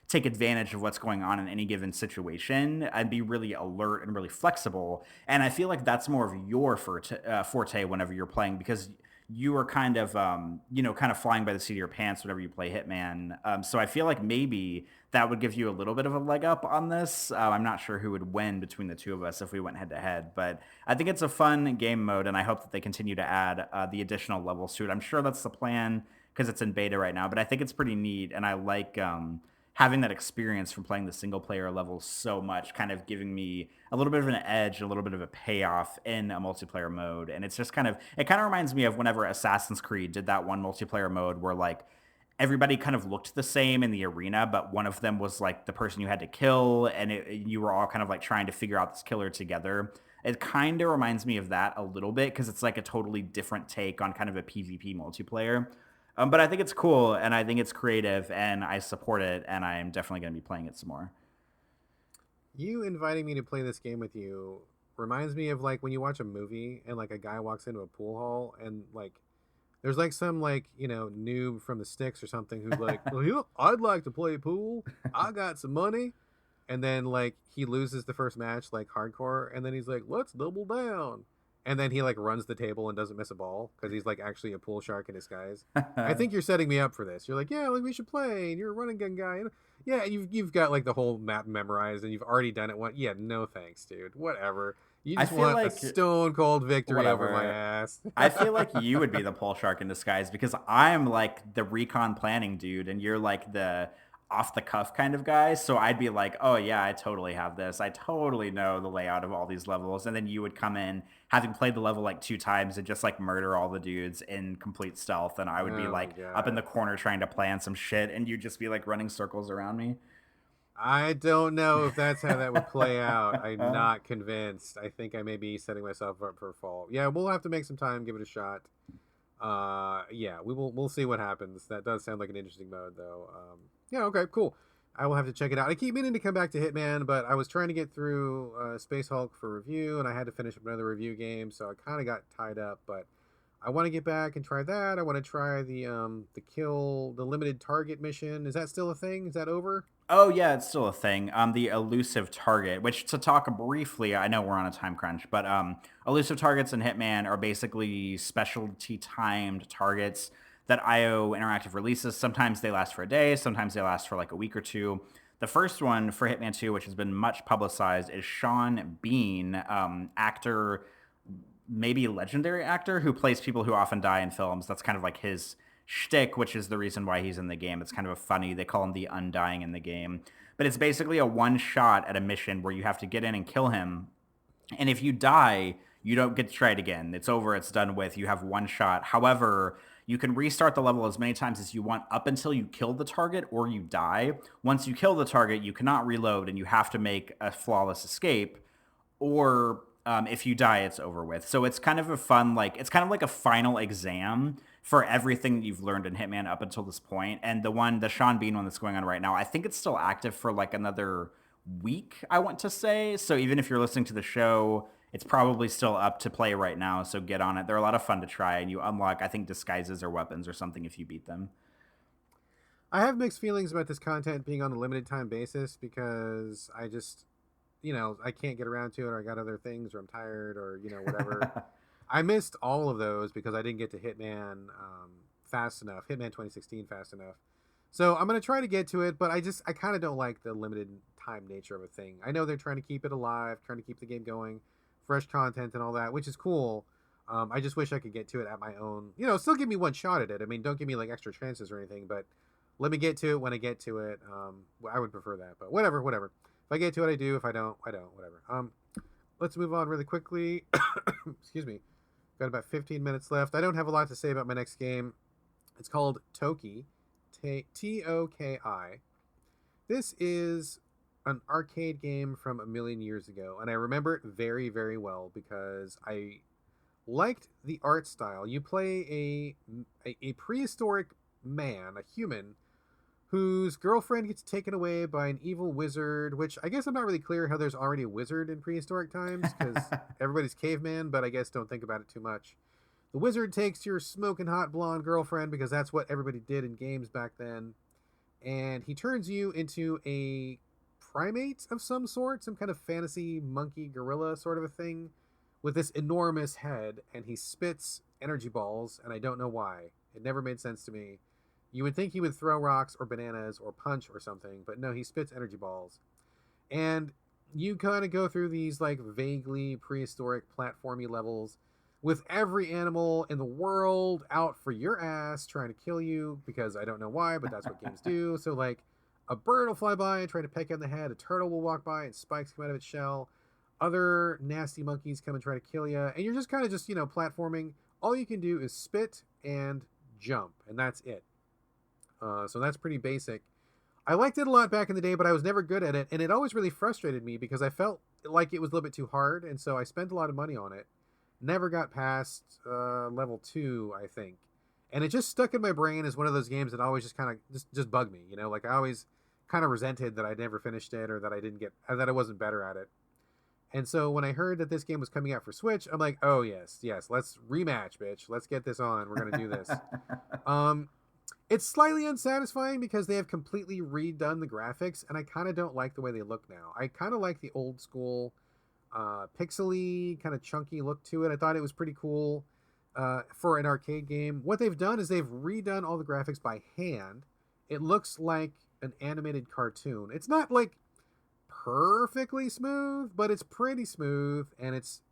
take advantage of what's going on in any given situation and be really alert and really flexible. And I feel like that's more of your forte whenever you're playing, because you were kind of, kind of flying by the seat of your pants whenever you play Hitman. So I feel like maybe that would give you a little bit of a leg up on this. I'm not sure who would win between the two of us if we went head to head, but I think it's a fun game mode, and I hope that they continue to add the additional levels to it. I'm sure that's the plan because it's in beta right now, but I think it's pretty neat, and I like having that experience from playing the single player levels so much, kind of giving me a little bit of an edge, a little bit of a payoff in a multiplayer mode. And it's just it kind of reminds me of whenever Assassin's Creed did that one multiplayer mode where like everybody kind of looked the same in the arena, but one of them was like the person you had to kill, and you were all kind of like trying to figure out this killer together. It kind of reminds me of that a little bit because it's like a totally different take on kind of a PvP multiplayer. But I think it's cool, and I think it's creative, and I support it, and I'm definitely going to be playing it some more. You inviting me to play this game with you reminds me of like when you watch a movie and like a guy walks into a pool hall and like there's like some like noob from the sticks or something who's like, well, I'd like to play pool. I got some money, and then like he loses the first match like hardcore, and then he's like, let's double down, and then he like runs the table and doesn't miss a ball because he's like actually a pool shark in disguise. I think you're setting me up for this. You're like, yeah, like we should play, and you're a running gun guy, and yeah, you've got like the whole map memorized, and you've already done it once. Yeah, no thanks, dude. Whatever. You I just feel want a like stone cold victory over my whatever. ass. I feel like you would be the pole shark in disguise because I'm like the recon planning dude, and you're like the off the cuff kind of guy. So I'd be like, oh yeah, I totally have this. I totally know the layout of all these levels. And then you would come in having played the level like 2 times and just like murder all the dudes in complete stealth. And I would be Oh my like up in god. the corner trying to plan some shit, and you'd just be like running circles around me. I don't know if that's how that would play out. I'm not convinced. I think I may be setting myself up for a fall. Yeah, we'll have to make some time, give it a shot. Yeah, we'll see what happens. That does sound like an interesting mode though. Yeah, okay, cool. I will have to check it out. I keep meaning to come back to Hitman, but I was trying to get through Space Hulk for review, and I had to finish up another review game, so I kind of got tied up. But I want to get back and try that. I want to try the limited target mission. Is that still a thing? Is that over? Oh yeah, it's still a thing. The elusive target, which to talk briefly, I know we're on a time crunch, but elusive targets in Hitman are basically specialty timed targets that IO Interactive releases. Sometimes they last for a day, sometimes they last for like a week or two. The first one for Hitman 2, which has been much publicized, is Sean Bean, actor, maybe legendary actor who plays people who often die in films. That's kind of like his shtick, which is the reason why he's in the game. It's kind of a funny. They call him the Undying in the game, but it's basically a one shot at a mission where you have to get in and kill him, and if you die, you don't get to try it again. It's over. It's done with. You have one shot. However, you can restart the level as many times as you want up until you kill the target or you die. Once you kill the target, you cannot reload and you have to make a flawless escape, or if you die, it's over with. So it's kind of a fun, like, it's kind of like a final exam for everything that you've learned in Hitman up until this point. And the Sean Bean one that's going on right now, I think it's still active for like another week, I want to say. So even if you're listening to the show, it's probably still up to play right now. So get on it. They're a lot of fun to try, and you unlock, I think, disguises or weapons or something if you beat them. I have mixed feelings about this content being on a limited time basis because I just, I can't get around to it, or I got other things, or I'm tired, or whatever. I missed all of those because I didn't get to Hitman fast enough, Hitman 2016 fast enough. So I'm gonna try to get to it, but I kind of don't like the limited time nature of a thing. I know they're trying to keep it alive, trying to keep the game going, fresh content and all that, which is cool. I just wish I could get to it at my own. Still give me one shot at it. I mean, don't give me like extra chances or anything, but let me get to it when I get to it. I would prefer that, but whatever, whatever. If I get to it, I do. If I don't, I don't. Whatever. Let's move on really quickly. Excuse me. Got about 15 minutes left. I don't have a lot to say about my next game. It's called Toki, Toki. This is an arcade game from a million years ago, and I remember it very, very well because I liked the art style. You play a prehistoric man, a human, whose girlfriend gets taken away by an evil wizard, which I guess I'm not really clear how there's already a wizard in prehistoric times because everybody's caveman, but I guess don't think about it too much. The wizard takes your smoking hot blonde girlfriend because that's what everybody did in games back then, and he turns you into a primate of some sort, some kind of fantasy monkey gorilla sort of a thing with this enormous head, and he spits energy balls, and I don't know why. It never made sense to me. You would think he would throw rocks or bananas or punch or something, but no, he spits energy balls. And you kind of go through these like vaguely prehistoric platformy levels with every animal in the world out for your ass trying to kill you because I don't know why, but that's what games do. So like a bird will fly by and try to peck you on the head, a turtle will walk by and spikes come out of its shell, other nasty monkeys come and try to kill you, and you're just kind of just, platforming. All you can do is spit and jump, and that's it. So that's pretty basic. I liked it a lot back in the day, but I was never good at it, and it always really frustrated me because I felt like it was a little bit too hard, and so I spent a lot of money on it. Never got past level 2, I think, and it just stuck in my brain as one of those games that always just kind of just bugged me. Like I always kind of resented that I never finished it or that I didn't get that I wasn't better at it. And so when I heard that this game was coming out for Switch, I'm like, oh yes, let's rematch, bitch. Let's get this on. We're gonna do this. It's slightly unsatisfying because they have completely redone the graphics, and I kind of don't like the way they look now. I kind of like the old school, pixely, kind of chunky look to it. I thought it was pretty cool for an arcade game. What they've done is they've redone all the graphics by hand. It looks like an animated cartoon. It's not like perfectly smooth, but it's pretty smooth, and it's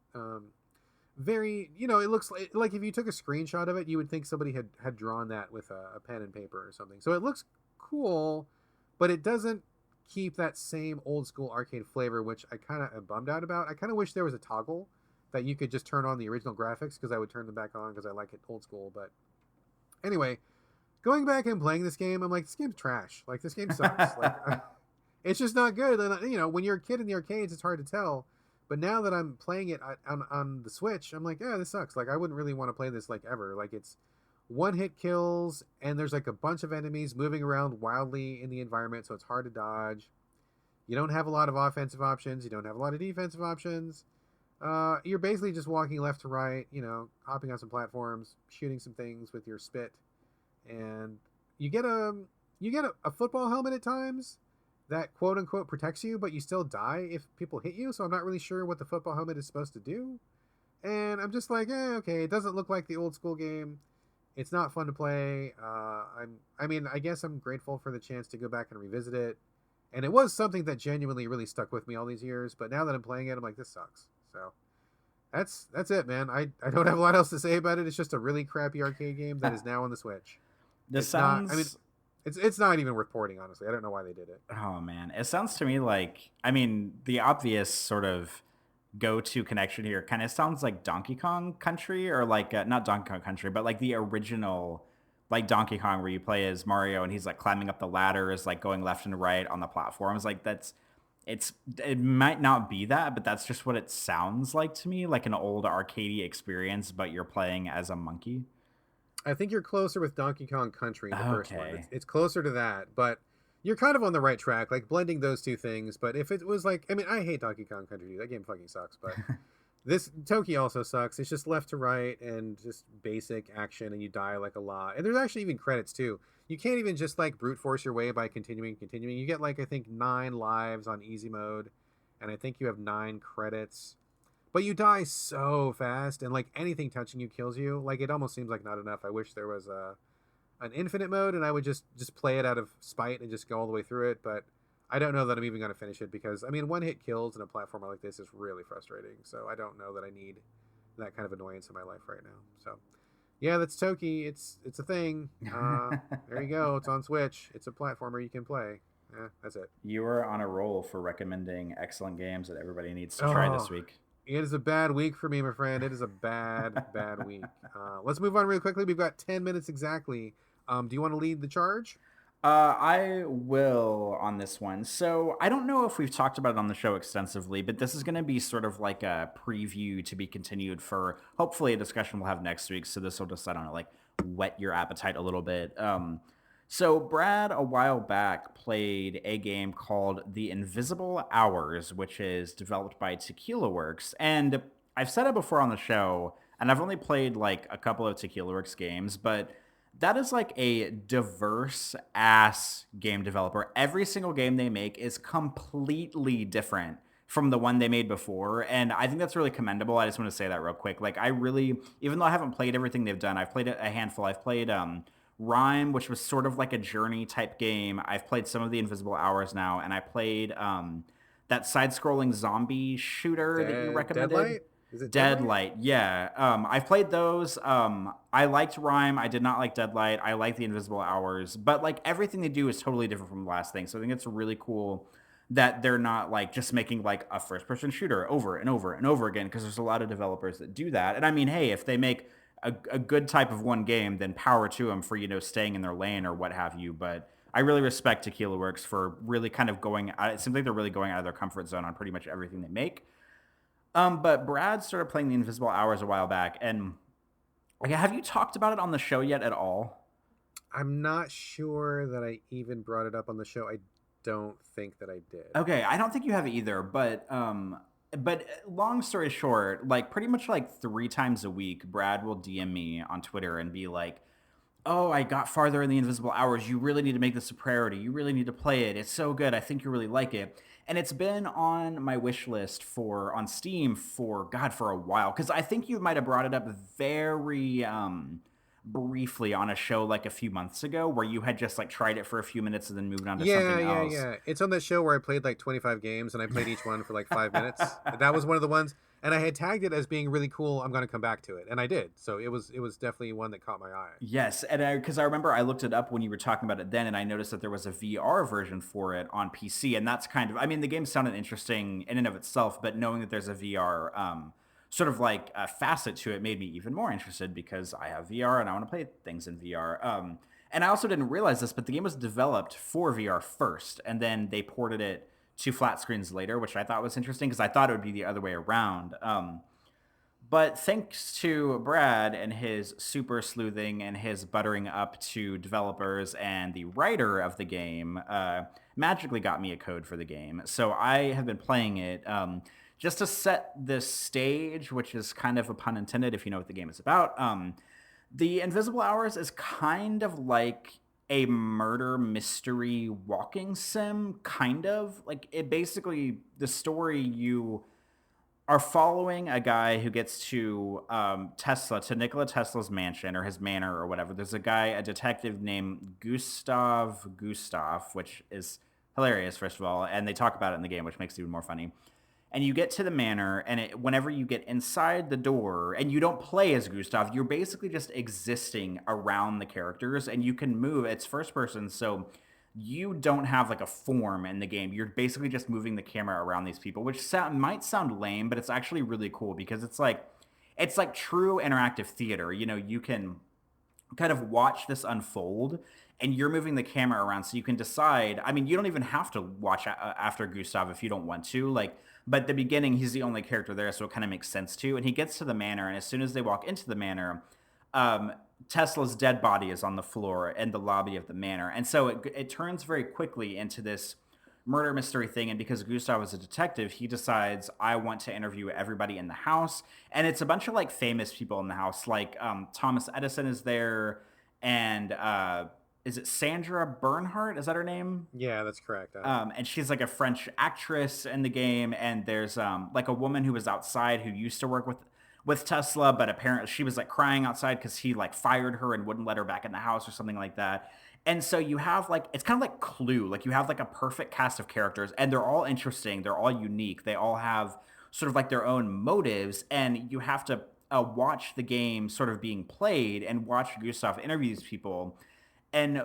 very, it looks like if you took a screenshot of it, you would think somebody had drawn that with a pen and paper or something. So it looks cool, but it doesn't keep that same old school arcade flavor, which I kind of am bummed out about. I kind of wish there was a toggle that you could just turn on the original graphics, because I would turn them back on because I like it old school. But anyway, going back and playing this game, I'm like, this game's trash. Like, this game sucks. Like, it's just not good. And when you're a kid in the arcades, it's hard to tell. But now that I'm playing it on the Switch, I'm like, yeah, this sucks. Like, I wouldn't really want to play this like ever. Like, it's one-hit kills, and there's like a bunch of enemies moving around wildly in the environment, so it's hard to dodge. You don't have a lot of offensive options. You don't have a lot of defensive options. You're basically just walking left to right, hopping on some platforms, shooting some things with your spit, and you get a football helmet at times that quote unquote protects you, but you still die if people hit you. So I'm not really sure what the football helmet is supposed to do. And I'm just like, okay, it doesn't look like the old school game. It's not fun to play. I guess I'm grateful for the chance to go back and revisit it. And it was something that genuinely really stuck with me all these years. But now that I'm playing it, I'm like, this sucks. So that's it, man. I don't have a lot else to say about it. It's just a really crappy arcade game that is now on the Switch. This sounds... It's not even worth porting, honestly. I don't know why they did it. Oh, man. It sounds to me like, the obvious sort of go-to connection here kind of sounds like Donkey Kong Country, or like, not Donkey Kong Country, but like the original, like Donkey Kong, where you play as Mario and he's like climbing up the ladders, like going left and right on the platforms. Like it might not be that, but that's just what it sounds like to me, like an old arcadey experience, but you're playing as a monkey. I think you're closer with Donkey Kong Country, the first one. It's closer to that, but you're kind of on the right track, like blending those two things. But if it was like, I hate Donkey Kong Country. That game fucking sucks. But this Toki also sucks. It's just left to right and just basic action, and you die like a lot. And there's actually even credits too. You can't even just like brute force your way by continuing. You get like, I think 9 lives on easy mode, and I think you have 9 credits. But you die so fast, and like anything touching you kills you. Like, it almost seems like not enough. I wish there was an infinite mode, and I would just play it out of spite and just go all the way through it. But I don't know that I'm even going to finish it, because one hit kills in a platformer like this is really frustrating. So I don't know that I need that kind of annoyance in my life right now. So yeah, that's Toki. It's a thing. There you go. It's on Switch. It's a platformer you can play. Yeah, that's it. You are on a roll for recommending excellent games that everybody needs to try this week. It is a bad week for me, my friend. It is a bad week. Let's move on real quickly. We've got 10 minutes exactly. Do you want to lead the charge? I will on this one. So I don't know if we've talked about it on the show extensively, but this is going to be sort of like a preview to be continued for hopefully a discussion we'll have next week. So this will just, I don't know, like whet your appetite a little bit. So Brad, a while back, played a game called The Invisible Hours, which is developed by Tequila Works. And I've said it before on the show, and I've only played like a couple of Tequila Works games, but that is like a diverse-ass game developer. Every single game they make is completely different from the one they made before. And I think that's really commendable. I just want to say that real quick. Like, I really, even though I haven't played everything they've done, I've played a handful. I've played Rhyme, which was sort of like a journey type game. I've played some of the Invisible Hours now, and I played that side scrolling zombie shooter that you recommended. Deadlight? Is it Deadlight? Deadlight, yeah. I've played those. I liked Rhyme. I did not like Deadlight. I like the Invisible Hours, but like everything they do is totally different from the last thing. So I think it's really cool that they're not like just making like a first person shooter over and over and over again, because there's a lot of developers that do that. And I mean, hey, if they make a good type of one game, then power to them for, staying in their lane or what have you. But I really respect Tequila Works for really kind of going out. It seems like they're really going out of their comfort zone on pretty much everything they make. But Brad started playing the Invisible Hours a while back, and like, have you talked about it on the show yet at all? I'm not sure that I even brought it up on the show. I don't think that I did. Okay, I don't think you have either, but long story short, like pretty much like 3 times a week, Brad will DM me on Twitter and be like, "Oh, I got farther in the Invisible Hours. You really need to make this a priority. You really need to play it. It's so good. I think you really like it." And it's been on my wish list for on Steam for a while, because I think you might have brought it up very briefly on a show like a few months ago, where you had just like tried it for a few minutes and then moved on to Yeah, something yeah, else. yeah. It's on that show where I played like 25 games and I played each one for like 5 minutes. That was one of the ones, and I had tagged it as being really cool. I'm going to come back to it, and I did. So it was definitely one that caught my eye. Yes, and because I remember I looked it up when you were talking about it then, and I noticed that there was a VR version for it on PC, and that's kind of, I mean, the game sounded interesting in and of itself, but knowing that there's a VR sort of like a facet to it made me even more interested, because I have VR and I want to play things in VR. And I also didn't realize this, but the game was developed for VR first, and then they ported it to flat screens later, which I thought was interesting because I thought it would be the other way around. But thanks to Brad and his super sleuthing and his buttering up to developers, and the writer of the game magically got me a code for the game. So I have been playing it just to set this stage, which is kind of a pun intended if you know what the game is about. The Invisible Hours is kind of like a murder mystery walking sim, kind of. Like, it basically, the story, you are following a guy who gets to to Nikola Tesla's mansion, or his manor or whatever. There's a guy, a detective named Gustav, which is hilarious, first of all, and they talk about it in the game, which makes it even more funny. And you get to the manor, and whenever you get inside the door, and you don't play as Gustav, you're basically just existing around the characters, and you can move. It's first person, so you don't have like a form in the game. You're basically just moving the camera around these people, which might sound lame, but it's actually really cool, because it's like true interactive theater. You can kind of watch this unfold, and you're moving the camera around, so you can decide. I mean, you don't even have to watch after Gustav if you don't want to, like, but at the beginning he's the only character there, so it kind of makes sense to. And he gets to the manor, and as soon as they walk into the manor, um, Tesla's dead body is on the floor in the lobby of the manor. And so it turns very quickly into this murder mystery thing. And because Gustav is a detective, he decides, I want to interview everybody in the house. And it's a bunch of like famous people in the house, like Thomas Edison is there, and is it Sandra Bernhardt? Is that her name? Yeah, that's correct. And she's like a French actress in the game. And there's like a woman who was outside who used to work with Tesla, but apparently she was like crying outside because he like fired her and wouldn't let her back in the house or something like that. And so you have like, it's kind of like Clue. Like, you have like a perfect cast of characters, and they're all interesting. They're all unique. They all have sort of like their own motives, and you have to watch the game sort of being played and watch Gustav interview these people. And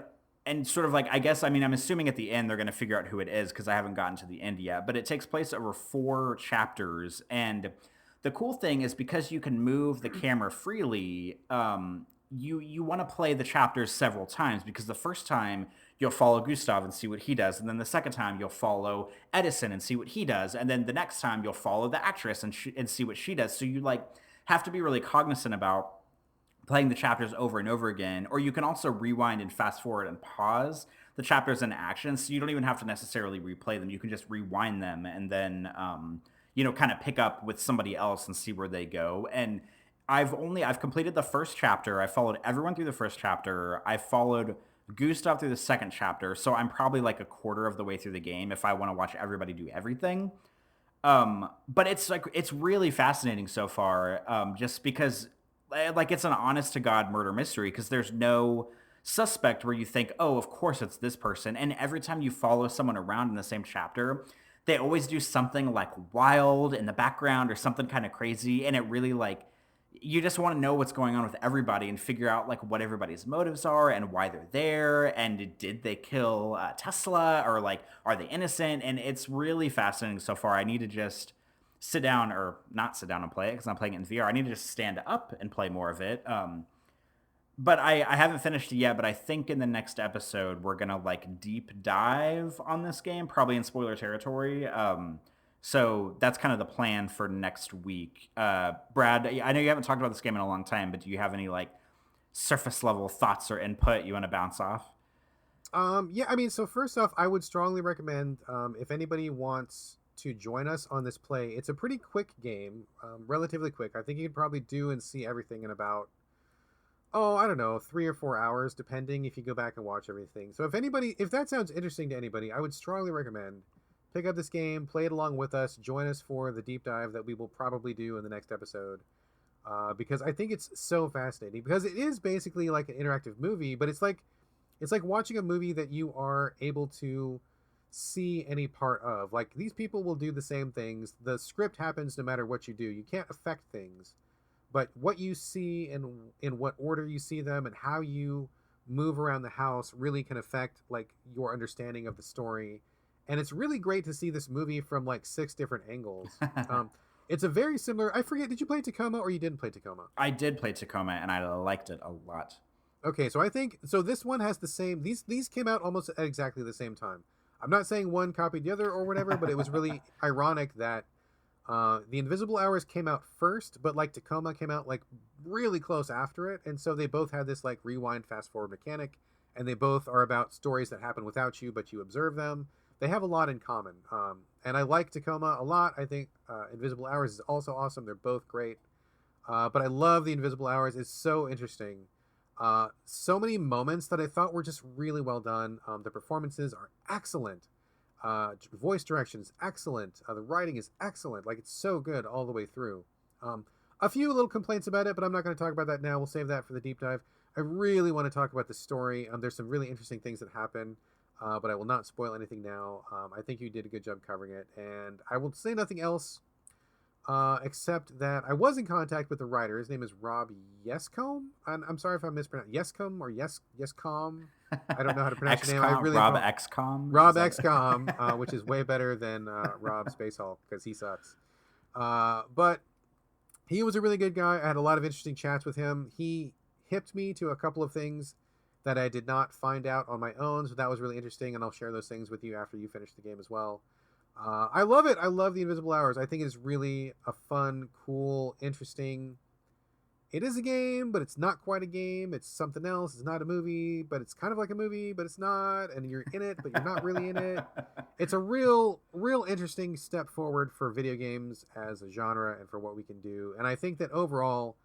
sort of like, I guess, I mean, I'm assuming at the end they're going to figure out who it is, because I haven't gotten to the end yet, but it takes place over 4 chapters. And the cool thing is, because you can move the camera freely, you want to play the chapters several times, because the first time you'll follow Gustav and see what he does, and then the second time you'll follow Edison and see what he does, and then the next time you'll follow the actress and see what she does. So you like have to be really cognizant about playing the chapters over and over again. Or you can also rewind and fast forward and pause the chapters in action, so you don't even have to necessarily replay them. You can just rewind them, and then kind of pick up with somebody else and see where they go. And I've completed the first chapter. I followed everyone through the first chapter. I followed Gustav through the second chapter, so I'm probably like a quarter of the way through the game if I want to watch everybody do everything. But it's like it's really fascinating so far, just because like it's an honest to god murder mystery because there's no suspect where you think, oh, of course it's this person. And every time you follow someone around in the same chapter, they always do something like wild in the background or something kind of crazy, and it really like you just want to know what's going on with everybody and figure out like what everybody's motives are and why they're there and did they kill Tesla or like are they innocent, and it's really fascinating so far. I need to just sit down or not sit down and play it because I'm playing it in VR. I need to just stand up and play more of it. But I haven't finished it yet, but I think in the next episode we're gonna like deep dive on this game, probably in spoiler territory. So that's kind of the plan for next week. Brad, I know you haven't talked about this game in a long time, but do you have any like surface level thoughts or input you want to bounce off? Yeah, I mean, so first off, I would strongly recommend if anybody wants to join us on this play. It's a pretty quick game, relatively quick. I think you could probably do and see everything in about, oh, I don't know, 3 or 4 hours, depending if you go back and watch everything. So if that sounds interesting to anybody, I would strongly recommend pick up this game, play it along with us, join us for the deep dive that we will probably do in the next episode. Because I think it's so fascinating. Because it is basically like an interactive movie, but it's like watching a movie that you are able to see any part of. Like these people will do the same things. The script happens no matter what you do. You can't affect things, but what you see and in what order you see them and how you move around the house really can affect like your understanding of the story. And it's really great to see this movie from like 6 different angles. It's a very similar. I forget. Did you play Tacoma or you didn't play Tacoma? I did play Tacoma and I liked it a lot. Okay, so I think so. This one has the same. These came out almost at exactly the same time. I'm not saying one copied the other or whatever, but it was really ironic that the Invisible Hours came out first, but like Tacoma came out like really close after it, and so they both had this like rewind, fast forward mechanic, and they both are about stories that happen without you, but you observe them. They have a lot in common, and I like Tacoma a lot. I think Invisible Hours is also awesome. They're both great, but I love the Invisible Hours. It's so interesting. So many moments that I thought were just really well done. The performances are excellent. Voice direction is excellent. The writing is excellent. Like it's so good all the way through. A few little complaints about it, but I'm not going to talk about that now. We'll save that for the deep dive. I really want to talk about the story. There's some really interesting things that happen, but I will not spoil anything now. I think you did a good job covering it, and I will say nothing else except that I was in contact with the writer. His name is Rob Yescombe. I'm sorry if I mispronounced Yescombe or Yescom. I don't know how to pronounce your name. I really Rob XCOM. Rob XCOM, which is way better than Rob Space Hulk because he sucks. But he was a really good guy. I had a lot of interesting chats with him. He hipped me to a couple of things that I did not find out on my own, so that was really interesting, and I'll share those things with you after you finish the game as well. I love it. I love the Invisible Hours. I think it's really a fun, cool, interesting. It is a game, but it's not quite a game. It's something else. It's not a movie, but it's kind of like a movie, but it's not. And you're in it, but you're not really in it. It's a real interesting step forward for video games as a genre and for what we can do. And I think that overall,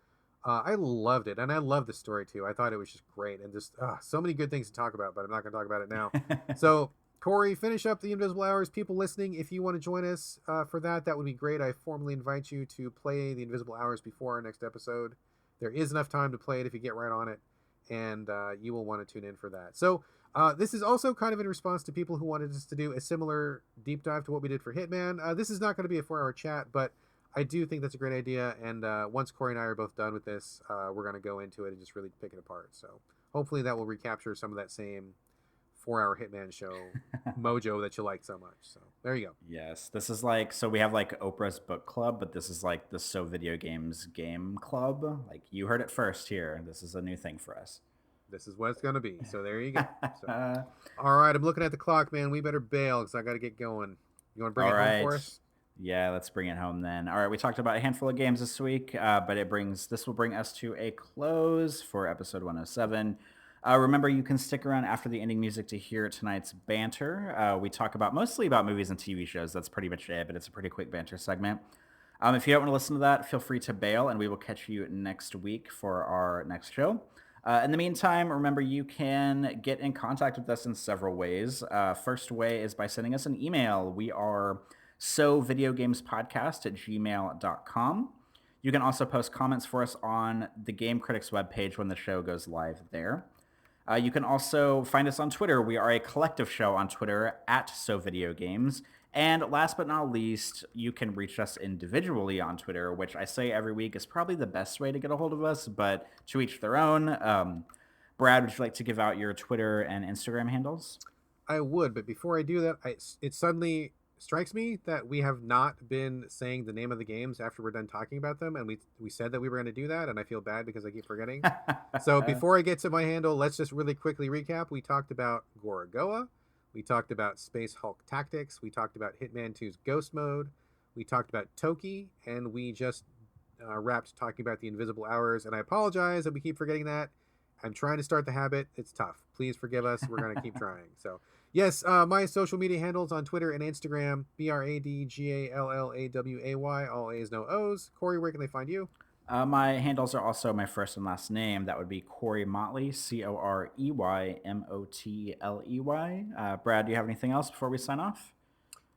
I loved it, and I love the story too. I thought it was just great, and just so many good things to talk about. But I'm not going to talk about it now. So. Corey, finish up the Invisible Hours. People listening, if you want to join us for that, that would be great. I formally invite you to play the Invisible Hours before our next episode. There is enough time to play it if you get right on it, and you will want to tune in for that. So this is also kind of in response to people who wanted us to do a similar deep dive to what we did for Hitman. This is not going to be a 4-hour chat, but I do think that's a great idea, and once Corey and I are both done with this, we're going to go into it and just really pick it apart. So hopefully that will recapture some of that same 4-hour Hitman show mojo that you like so much. So there you go. Yes, this is like, so we have like Oprah's book club, but this is like the So Video Games game club. Like you heard it first here. This is a new thing for us. This is what it's going to be. So there you go. So, all right, I'm looking at the clock, man. We better bail because I got to get going. You want to bring it home for us? Yeah, let's bring it home then. All right, we talked about a handful of games this week, but this will bring us to a close for episode 107. Remember, you can stick around after the ending music to hear tonight's banter. We talk mostly about movies and TV shows. That's pretty much it, but it's a pretty quick banter segment. If you don't want to listen to that, feel free to bail, and we will catch you next week for our next show. In the meantime, remember, you can get in contact with us in several ways. First way is by sending us an email. We are sovideogamespodcast@gmail.com. You can also post comments for us on the Game Critics webpage when the show goes live there. You can also find us on Twitter. We are a collective show on Twitter at SoVideoGames. And last but not least, you can reach us individually on Twitter, which I say every week is probably the best way to get a hold of us, but to each their own. Brad, would you like to give out your Twitter and Instagram handles? I would, but before I do that, it suddenly strikes me that we have not been saying the name of the games after we're done talking about them, and we said that we were going to do that, and I feel bad because I keep forgetting. So before I get to my handle, let's just really quickly recap. We talked about Gorogoa, we talked about Space Hulk Tactics, we talked about Hitman 2's Ghost Mode, we talked about Toki, and we just wrapped talking about the Invisible Hours, and I apologize that we keep forgetting that. I'm trying to start the habit. It's tough. Please forgive us. We're going to keep trying. So, yes, my social media handles on Twitter and Instagram, BradGallaway, all A's, no O's. Corey, where can they find you? My handles are also my first and last name. That would be Corey Motley, CoreyMotley. Brad, do you have anything else before we sign off?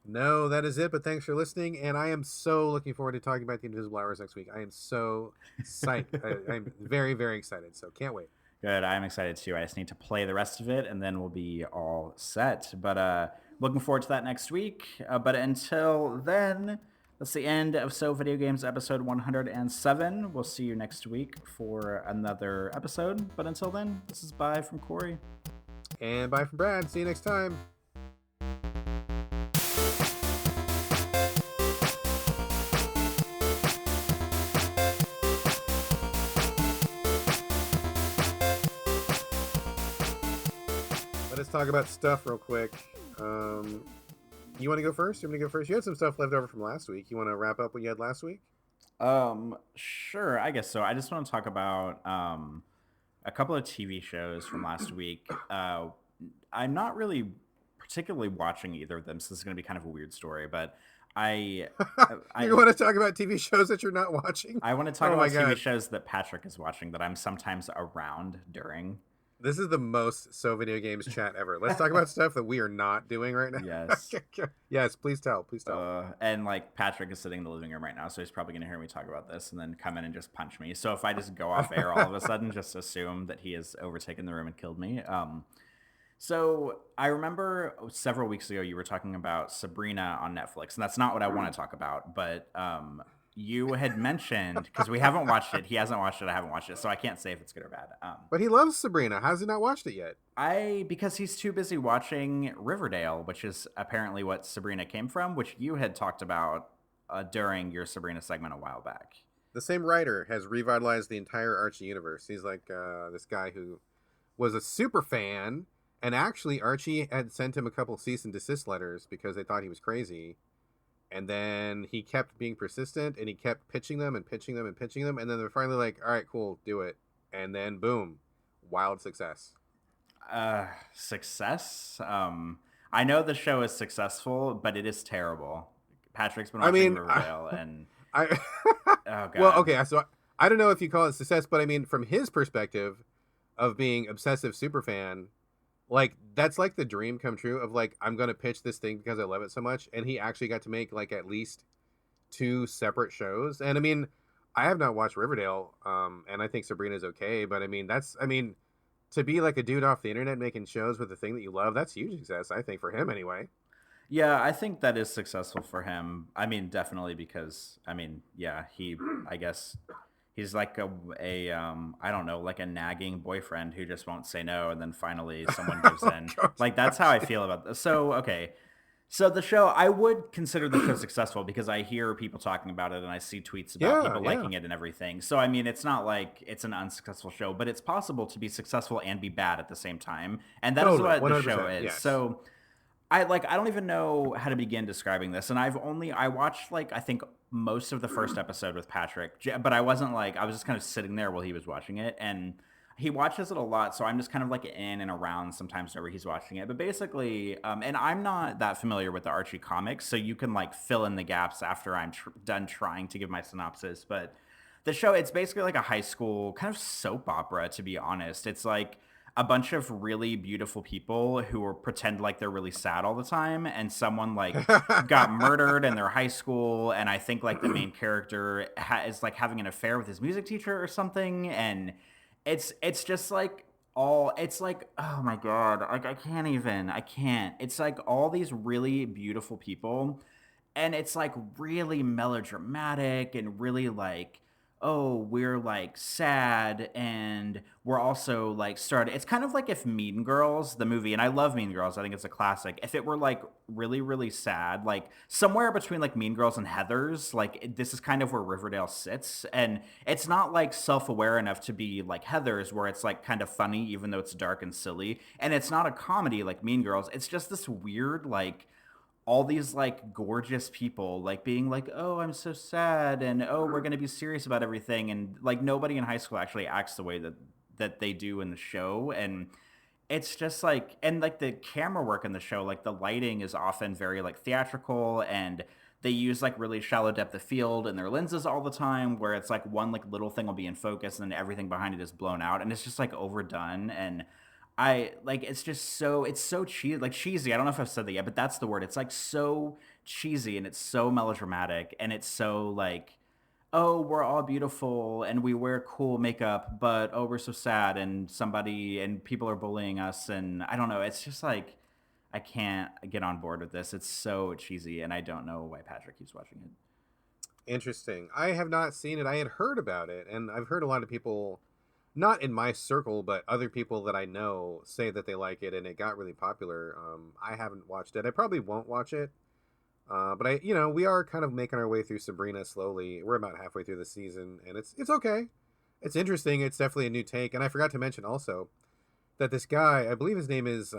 No, that is it. But thanks for listening. And I am so looking forward to talking about the Invisible Hours next week. I am so psyched. I'm very, very excited. So can't wait. Good. I'm excited too. I just need to play the rest of it and then we'll be all set. But looking forward to that next week. But until then, that's the end of So Video Games episode 107. We'll see you next week for another episode. But until then, this is bye from Corey. And bye from Brad. See you next time. Let's talk about stuff real quick. You want to go first? You want me to go first? You had some stuff left over from last week. You want to wrap up what you had last week? Sure, I guess so. I just want to talk about a couple of TV shows from last week. I'm not really particularly watching either of them, so this is going to be kind of a weird story, but I you want to talk about TV shows that you're not watching? I want to talk about TV shows that Patrick is watching that I'm sometimes around during. This is the most So Video Games chat ever. Let's talk about stuff that we are not doing right now. Yes. Yes, please tell. Please tell. And like Patrick is sitting in the living room right now, so he's probably going to hear me talk about this and then come in and just punch me. So if I just go off air all of a sudden, just assume that he has overtaken the room and killed me. So I remember several weeks ago you were talking about Sabrina on Netflix, and that's not what I want to talk about, but you had mentioned, because we haven't watched it, he hasn't watched it, I haven't watched it, so I can't say if it's good or bad. But he loves Sabrina. How's he not watched it yet? Because he's too busy watching Riverdale, which is apparently what Sabrina came from, which you had talked about during your Sabrina segment a while back. The same writer has revitalized the entire Archie universe. He's like this guy who was a super fan, and actually Archie had sent him a couple cease and desist letters because they thought he was crazy. And then he kept being persistent, and he kept pitching them and pitching them and pitching them. And then they're finally like, all right, cool, do it. And then, boom, wild success. Success? I know the show is successful, but it is terrible. Patrick's been watching Riverdale, and... oh, God. Well, okay, so I don't know if you call it success, but I mean, from his perspective of being obsessive superfan, like, that's like the dream come true of like, I'm going to pitch this thing because I love it so much. And he actually got to make like at least 2 separate shows. And I mean, I have not watched Riverdale. And I think Sabrina's okay. But I mean, to be like a dude off the internet making shows with the thing that you love, that's huge success, I think, for him anyway. Yeah, I think that is successful for him. I mean, definitely because, I mean, yeah, I guess... He's like a I don't know, like a nagging boyfriend who just won't say no, and then finally someone gives in. Like, that's how I feel about this. So, okay. So the show, I would consider the show successful because I hear people talking about it and I see tweets about people liking it and everything. So, I mean, it's not like it's an unsuccessful show, but it's possible to be successful and be bad at the same time. And that is what the show is. Yes. So, I don't even know how to begin describing this. And I watched like, I think most of the first episode with Patrick, but I wasn't like, I was just kind of sitting there while he was watching it, and he watches it a lot. So I'm just kind of like in and around sometimes whenever he's watching it. But basically, and I'm not that familiar with the Archie comics, so you can like fill in the gaps after I'm done trying to give my synopsis. But the show, it's basically like a high school kind of soap opera, to be honest. It's like a bunch of really beautiful people who are pretend like they're really sad all the time, and someone like got murdered in their high school, and I think like the main character is like having an affair with his music teacher or something, and it's just like all it's like oh my god, like I can't. It's like all these really beautiful people, and it's like really melodramatic and really like oh we're like sad and we're also like started it's kind of like if Mean Girls the movie, and I love Mean Girls, I think it's a classic, if it were like really really sad, like somewhere between like Mean Girls and Heathers, like this is kind of where Riverdale sits, and it's not like self-aware enough to be like Heathers where it's like kind of funny even though it's dark and silly, and it's not a comedy like Mean Girls, it's just this weird like all these like gorgeous people like being like oh I'm so sad and oh we're going to be serious about everything, and like nobody in high school actually acts the way that they do in the show, and it's just like and like the camera work in the show, like the lighting is often very like theatrical, and they use like really shallow depth of field in their lenses all the time where it's like one like little thing will be in focus and then everything behind it is blown out and it's just like overdone, and I like it's just so it's so cheesy, like cheesy. I don't know if I've said that yet, but that's the word. It's like so cheesy and it's so melodramatic and it's so like, oh, we're all beautiful and we wear cool makeup, but oh, we're so sad and somebody and people are bullying us and I don't know. It's just like I can't get on board with this. It's so cheesy and I don't know why Patrick keeps watching it. Interesting. I have not seen it. I had heard about it, and I've heard a lot of people, not in my circle, but other people that I know say that they like it, and it got really popular. I haven't watched it. I probably won't watch it. But we are kind of making our way through Sabrina slowly. We're about halfway through the season, and it's okay. It's interesting. It's definitely a new take. And I forgot to mention also that this guy, I believe his name is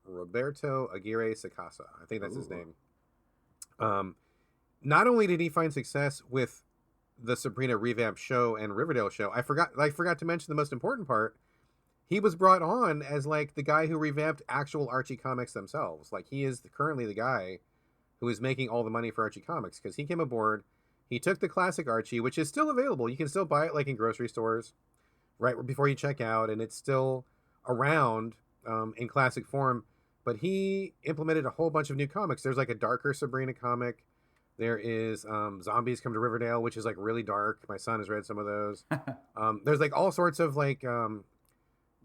Roberto Aguirre Sacasa. I think that's his Ooh. name. Um, Not only did he find success with the Sabrina revamp show and Riverdale show, I forgot to mention the most important part. He was brought on as like the guy who revamped actual Archie comics themselves. Like he is currently the guy who is making all the money for Archie comics because he came aboard. He took the classic Archie, which is still available. You can still buy it like in grocery stores right before you check out, and it's still around in classic form. But he implemented a whole bunch of new comics. There's like a darker Sabrina comic. There is Zombies Come to Riverdale, which is like really dark. My son has read some of those. There's like all sorts of like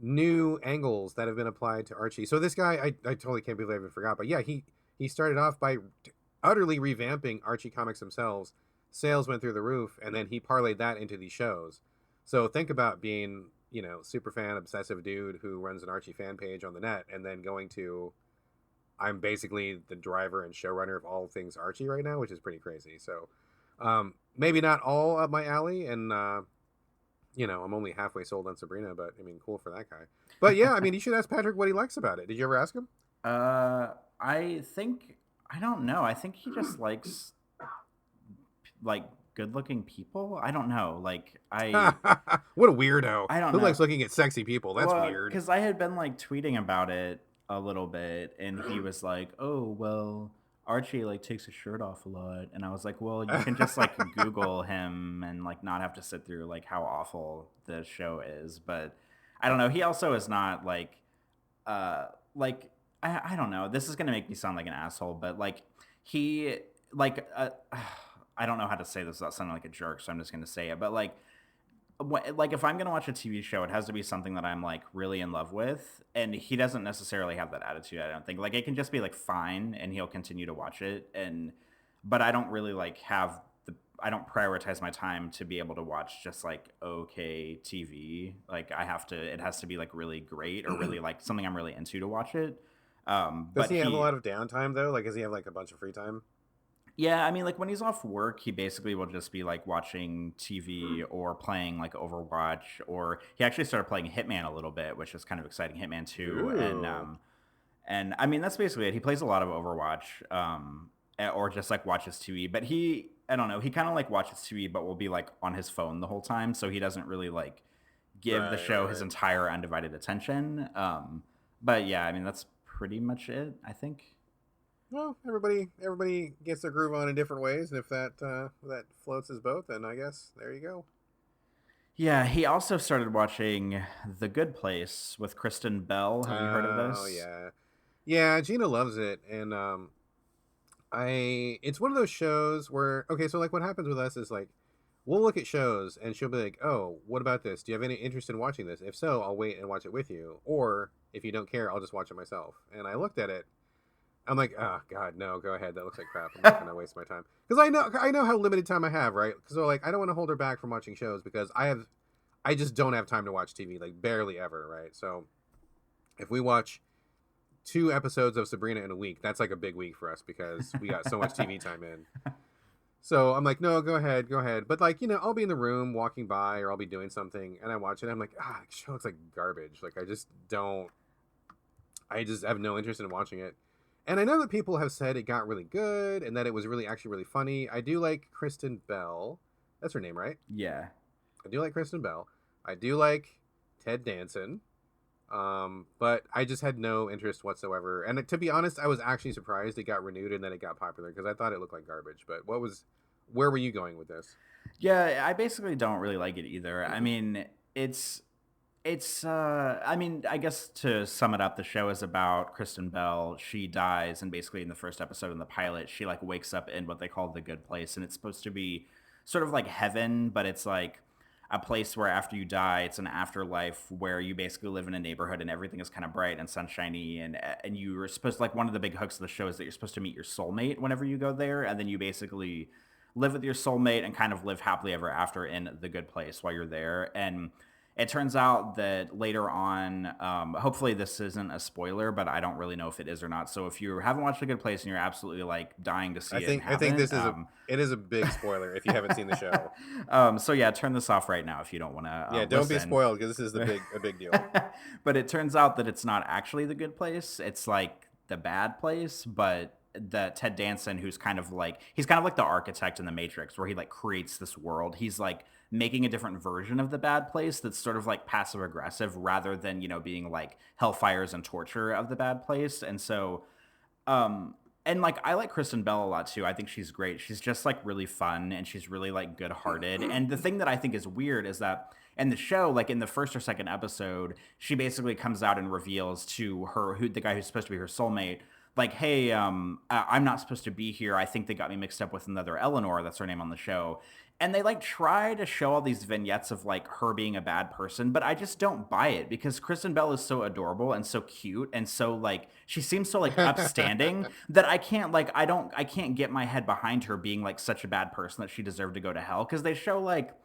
new angles that have been applied to Archie. So this guy, I totally can't believe I even forgot. But yeah, he started off by utterly revamping Archie comics themselves. Sales went through the roof, and then he parlayed that into these shows. So think about being, super fan, obsessive dude who runs an Archie fan page on the net, and then going to, I'm basically the driver and showrunner of all things Archie right now, which is pretty crazy. So maybe not all up my alley, and I'm only halfway sold on Sabrina, but I mean, cool for that guy. But yeah, I mean, you should ask Patrick what he likes about it. Did you ever ask him? I think I don't know. I think he just likes like good-looking people. I don't know. Like What a weirdo. I don't Who know. likes looking at sexy people? That's Well, weird. because I had been like tweeting about it a little bit, and he was like, "Oh, well, Archie like takes his shirt off a lot," and I was like, "Well, you can just like Google him and like not have to sit through like how awful the show is." But I don't know. He also is not like I don't know. This is gonna make me sound like an asshole, but like he like I don't know how to say this without sounding like a jerk, so I'm just gonna say it. But like if I'm gonna watch a TV show, it has to be something that I'm like really in love with, and he doesn't necessarily have that attitude. I don't think like it can just be like fine, and he'll continue to watch it, and but I don't really like have the I don't prioritize my time to be able to watch just like okay TV. Like I have to, it has to be like really great or really like something I'm really into to watch it. Does But he have a he lot of downtime though? Like, does he have like a bunch of free time? Yeah, I mean, like when he's off work, he basically will just be like watching TV or playing like Overwatch, or he actually started playing Hitman a little bit, which is kind of exciting. Hitman 2, Ooh, and I mean that's basically it. He plays a lot of Overwatch, or just like watches TV. But I don't know, he kind of like watches TV, but will be like on his phone the whole time, so he doesn't really like give the right, right, show his right. entire undivided attention. But yeah, I mean that's pretty much it, I think. Well, everybody gets their groove on in different ways, and if that floats his boat, then I guess there you go. Yeah, he also started watching The Good Place with Kristen Bell. Have you heard of Oh this? yeah, yeah. Gina loves it, and it's one of those shows where okay, so like what happens with us is like we'll look at shows and she'll be like, "Oh, what about this? Do you have any interest in watching this? If so, I'll wait and watch it with you. Or if you don't care, I'll just watch it myself." And I looked at it. I'm like, "Oh God, no, go ahead. That looks like crap. I'm not gonna waste my time because I know how limited time I have, right? So like I don't want to hold her back from watching shows because I just don't have time to watch TV, like barely ever, right? So if we watch 2 episodes of Sabrina in a week, that's like a big week for us because we got so much TV time in. So I'm like, no, go ahead, go ahead. But like, I'll be in the room walking by or I'll be doing something and I watch it. I'm like, the show looks like garbage. Like I just have no interest in watching it. And I know that people have said it got really good and that it was really actually really funny. I do like Kristen Bell. That's her name, right? Yeah. I do like Kristen Bell. I do like Ted Danson. But I just had no interest whatsoever. And to be honest, I was actually surprised it got renewed and then it got popular because I thought it looked like garbage. But where were you going with this? Yeah, I basically don't really like it either. I mean, I mean, I guess to sum it up, the show is about Kristen Bell. She dies, and basically in the first episode in the pilot, she like wakes up in what they call the good place, and it's supposed to be sort of like heaven, but it's like a place where after you die, it's an afterlife where you basically live in a neighborhood and everything is kind of bright and sunshiny, and you're supposed, like, one of the big hooks of the show is that you're supposed to meet your soulmate whenever you go there, and then you basically live with your soulmate and kind of live happily ever after in the good place while you're there. And it turns out that later on, hopefully this isn't a spoiler, but I don't really know if it is or not. So if you haven't watched The Good Place and you're absolutely like dying to see it and I think haven't, this is a big spoiler if you haven't seen the show. so yeah, turn this off right now if you don't want to Yeah, don't be listen. spoiled because this is a big deal. But it turns out that it's not actually the good place. It's like the bad place, but the Ted Danson, who's kind of like, he's kind of like the architect in the Matrix where he like creates this world. He's like making a different version of the bad place that's sort of like passive aggressive rather than, being like hellfires and torture of the bad place. And so um, and like I like Kristen Bell a lot too. I think she's great. She's just like really fun and she's really like good-hearted. And the thing that I think is weird is that in the show, like in the first or second episode, she basically comes out and reveals to her who the guy who's supposed to be her soulmate, like, hey, I'm not supposed to be here. I think they got me mixed up with another Eleanor. That's her name on the show. And they like try to show all these vignettes of like her being a bad person, but I just don't buy it because Kristen Bell is so adorable and so cute and so like she seems so like upstanding that I can't get my head behind her being like such a bad person that she deserved to go to hell, because they show like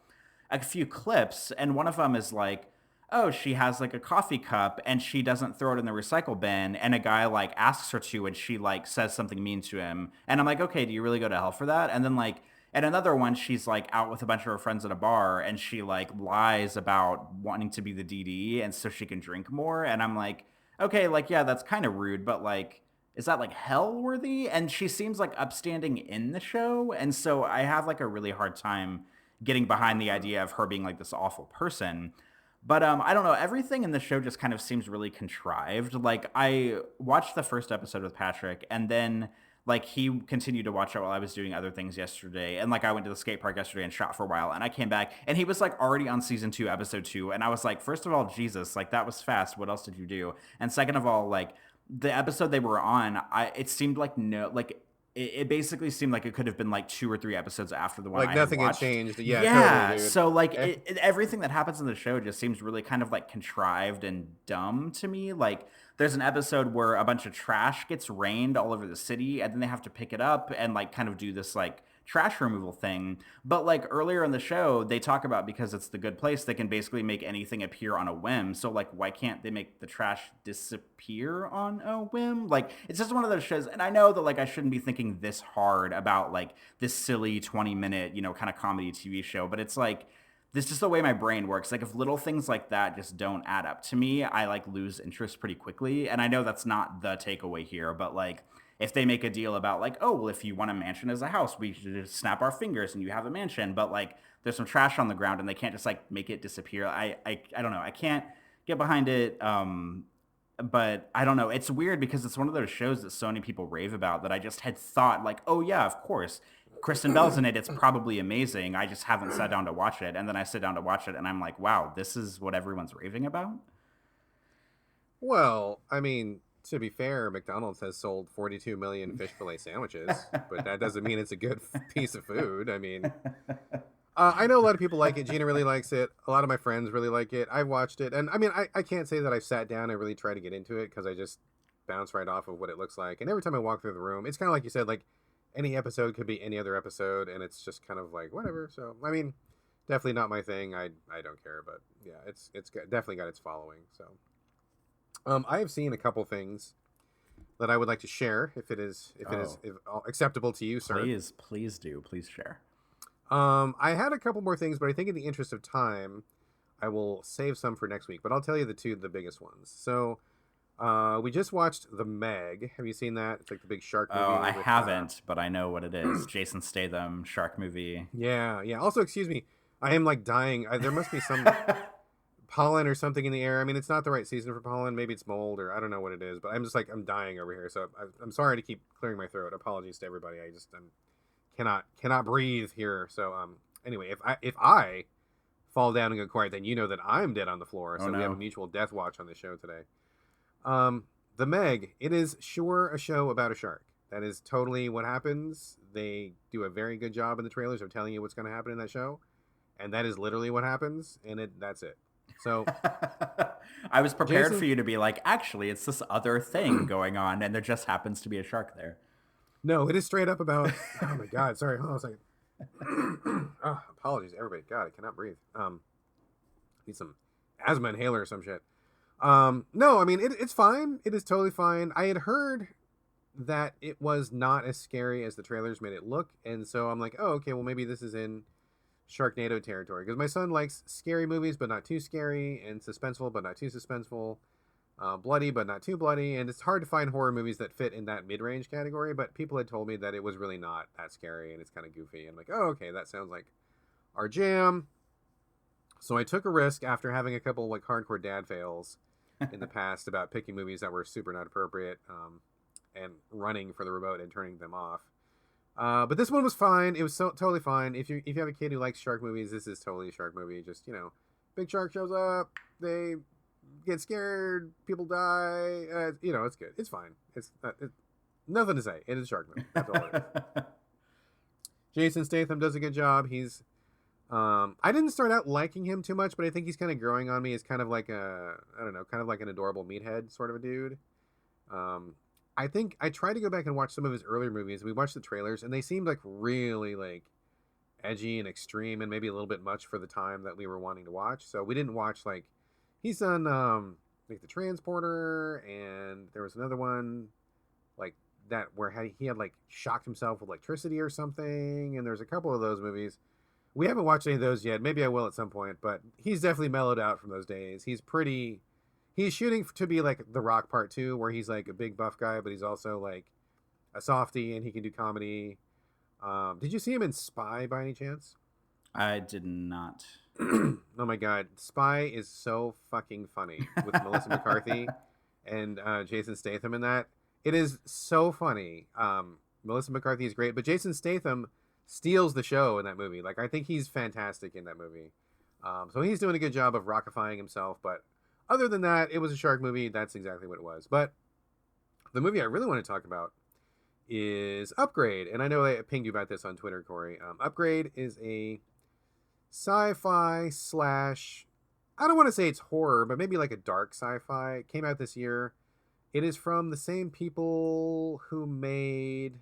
a few clips and one of them is like, oh, she has like a coffee cup and she doesn't throw it in the recycle bin, and a guy like asks her to and she like says something mean to him, and I'm like, okay, do you really go to hell for that? And then like and another one, she's like out with a bunch of her friends at a bar and she like lies about wanting to be the DD and so she can drink more, and I'm like, okay, like, yeah, that's kind of rude, but like, is that like hell worthy? And she seems like upstanding in the show, and so I have like a really hard time getting behind the Mhm. idea of her being like this awful person. But I don't know. Everything in the show just kind of seems really contrived. Like I watched the first episode with Patrick, and then like he continued to watch it while I was doing other things yesterday. And like I went to the skate park yesterday and shot for a while, and I came back, and he was like already on season 2, episode 2, and I was like, first of all, Jesus, like that was fast. What else did you do? And second of all, like the episode they were on, it seemed like no, like it basically seemed like it could have been like 2 or 3 episodes after the one Like I had nothing had watched. changed. Yeah, totally, Yeah, dude. so like Eh, everything that happens in the show just seems really kind of like contrived and dumb to me. Like there's an episode where a bunch of trash gets rained all over the city and then they have to pick it up and like kind of do this like trash removal thing. But like earlier in the show, they talk about, because it's the good place, they can basically make anything appear on a whim. So like why can't they make the trash disappear on a whim? Like it's just one of those shows, and I know that like I shouldn't be thinking this hard about like this silly 20-minute, kind of comedy TV show, but it's like this is just the way my brain works. Like if little things like that just don't add up to me, I like lose interest pretty quickly. And I know that's not the takeaway here, but like if they make a deal about like, oh, well, if you want a mansion as a house, we should just snap our fingers and you have a mansion, but like there's some trash on the ground and they can't just like make it disappear. I don't know. I can't get behind it. but I don't know. It's weird because it's one of those shows that so many people rave about that I just had thought like, oh yeah, of course, Kristen Bell's in it. It's probably amazing. I just haven't sat down to watch it, and then I sit down to watch it, and I'm like, wow, this is what everyone's raving about. Well, I mean, to be fair, McDonald's has sold 42 million fish fillet sandwiches, but that doesn't mean it's a good piece of food. I mean, I know a lot of people like it. Gina really likes it. A lot of my friends really like it. I've watched it. And I mean, I can't say that I've sat down and really tried to get into it because I just bounce right off of what it looks like. And every time I walk through the room, it's kind of like you said, like any episode could be any other episode. And it's just kind of like, whatever. So, I mean, definitely not my thing. I don't care. But yeah, definitely got its following. So I have seen a couple things that I would like to share if acceptable to you, sir. Please do. Please share. I had a couple more things, but I think in the interest of time, I will save some for next week. But I'll tell you the biggest ones. So, we just watched The Meg. Have you seen that? It's like the big shark movie. Oh, I haven't, but I know what it is. Jason Statham, shark movie. Yeah, yeah. Also, excuse me, I am like dying. There must be some pollen or something in the air. I mean, it's not the right season for pollen. Maybe it's mold or I don't know what it is. But I'm just like I'm dying over here. So I'm sorry to keep clearing my throat. Apologies to everybody. I'm cannot breathe here. So anyway, if I fall down and go quiet, then you know that I'm dead on the floor. So Oh, no. we have a mutual death watch on the show today. The Meg, it is sure a show about a shark. That is totally what happens. They do a very good job in the trailers of telling you what's going to happen in that show, and that is literally what happens, and that's it. So I was prepared Jason- for you to be like, actually, it's this other thing going on, and there just happens to be a shark there. No, it is straight up about. Oh my god! Sorry, hold on a second. Oh, apologies, everybody. God, I cannot breathe. Need some asthma inhaler or some shit. No, I mean it's fine. It is totally fine. I had heard that it was not as scary as the trailers made it look, and so I'm like, oh, okay, well maybe this is in Sharknado territory because my son likes scary movies, but not too scary, and suspenseful, but not too suspenseful. Bloody but not too bloody, and it's hard to find horror movies that fit in that mid-range category, but people had told me that it was really not that scary and it's kind of goofy. I'm like, oh, okay, that sounds like our jam. So I took a risk after having a couple like hardcore dad fails in the past about picking movies that were super not appropriate and running for the remote and turning them off. But this one was fine. It was totally fine. If you have a kid who likes shark movies, this is totally a shark movie. Just, big shark shows up, they get scared, people die. It's good. It's fine. It's nothing to say. It is a shark movie. That's all it is. Jason Statham does a good job. He's I didn't start out liking him too much, but I think he's kind of growing on me as kind of like kind of like an adorable meathead sort of a dude. I think I tried to go back and watch some of his earlier movies. We watched the trailers, and they seemed like really like edgy and extreme, and maybe a little bit much for the time that we were wanting to watch. So we didn't watch like he's done like The Transporter, and there was another one like that where he had like shocked himself with electricity or something. And there's a couple of those movies. We haven't watched any of those yet. Maybe I will at some point, but he's definitely mellowed out from those days. He's shooting to be like The Rock Part 2, where he's like a big buff guy, but he's also like a softie and he can do comedy. Did you see him in Spy by any chance? I did not. Oh my god, Spy is so fucking funny with Melissa McCarthy and Jason Statham in that. It is so funny. Melissa McCarthy is great, but Jason Statham steals the show in that movie. Like, I think he's fantastic in that movie. So he's doing a good job of rockifying himself, but other than that, it was a shark movie. That's exactly what it was. But the movie I really want to talk about is Upgrade. And I know I pinged you about this on Twitter, Corey. Upgrade is a sci-fi slash, I don't want to say it's horror, but maybe like a dark sci-fi. It came out this year. It is from the same people who made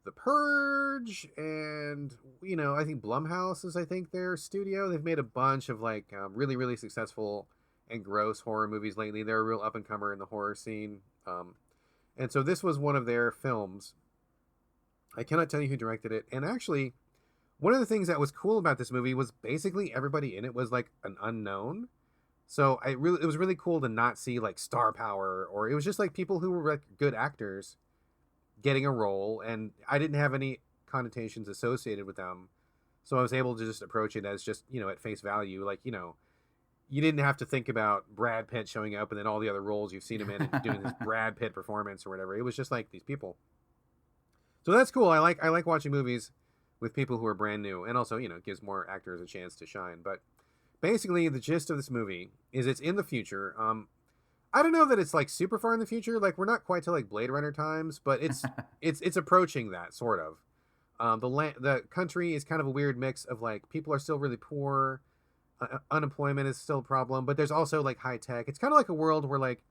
The Purge, and I think Blumhouse is their studio. They've made a bunch of like really, really successful and gross horror movies lately. They're a real up and comer in the horror scene, and so this was one of their films. I cannot tell you who directed it, and actually, one of the things that was cool about this movie was basically everybody in it was like an unknown. So it was really cool to not see like star power, or it was just like people who were like good actors getting a role, and I didn't have any connotations associated with them, so I was able to just approach it as just at face value, like you didn't have to think about Brad Pitt showing up and then all the other roles you've seen him in and doing this Brad Pitt performance or whatever. It was just like these people. So that's cool. I like watching movies with people who are brand new, and also, it gives more actors a chance to shine. But basically, the gist of this movie is it's in the future. I don't know that it's like super far in the future. Like, we're not quite to like Blade Runner times, but it's approaching that sort of. The country is kind of a weird mix of like people are still really poor, unemployment is still a problem, but there's also like high tech. It's kind of like a world where like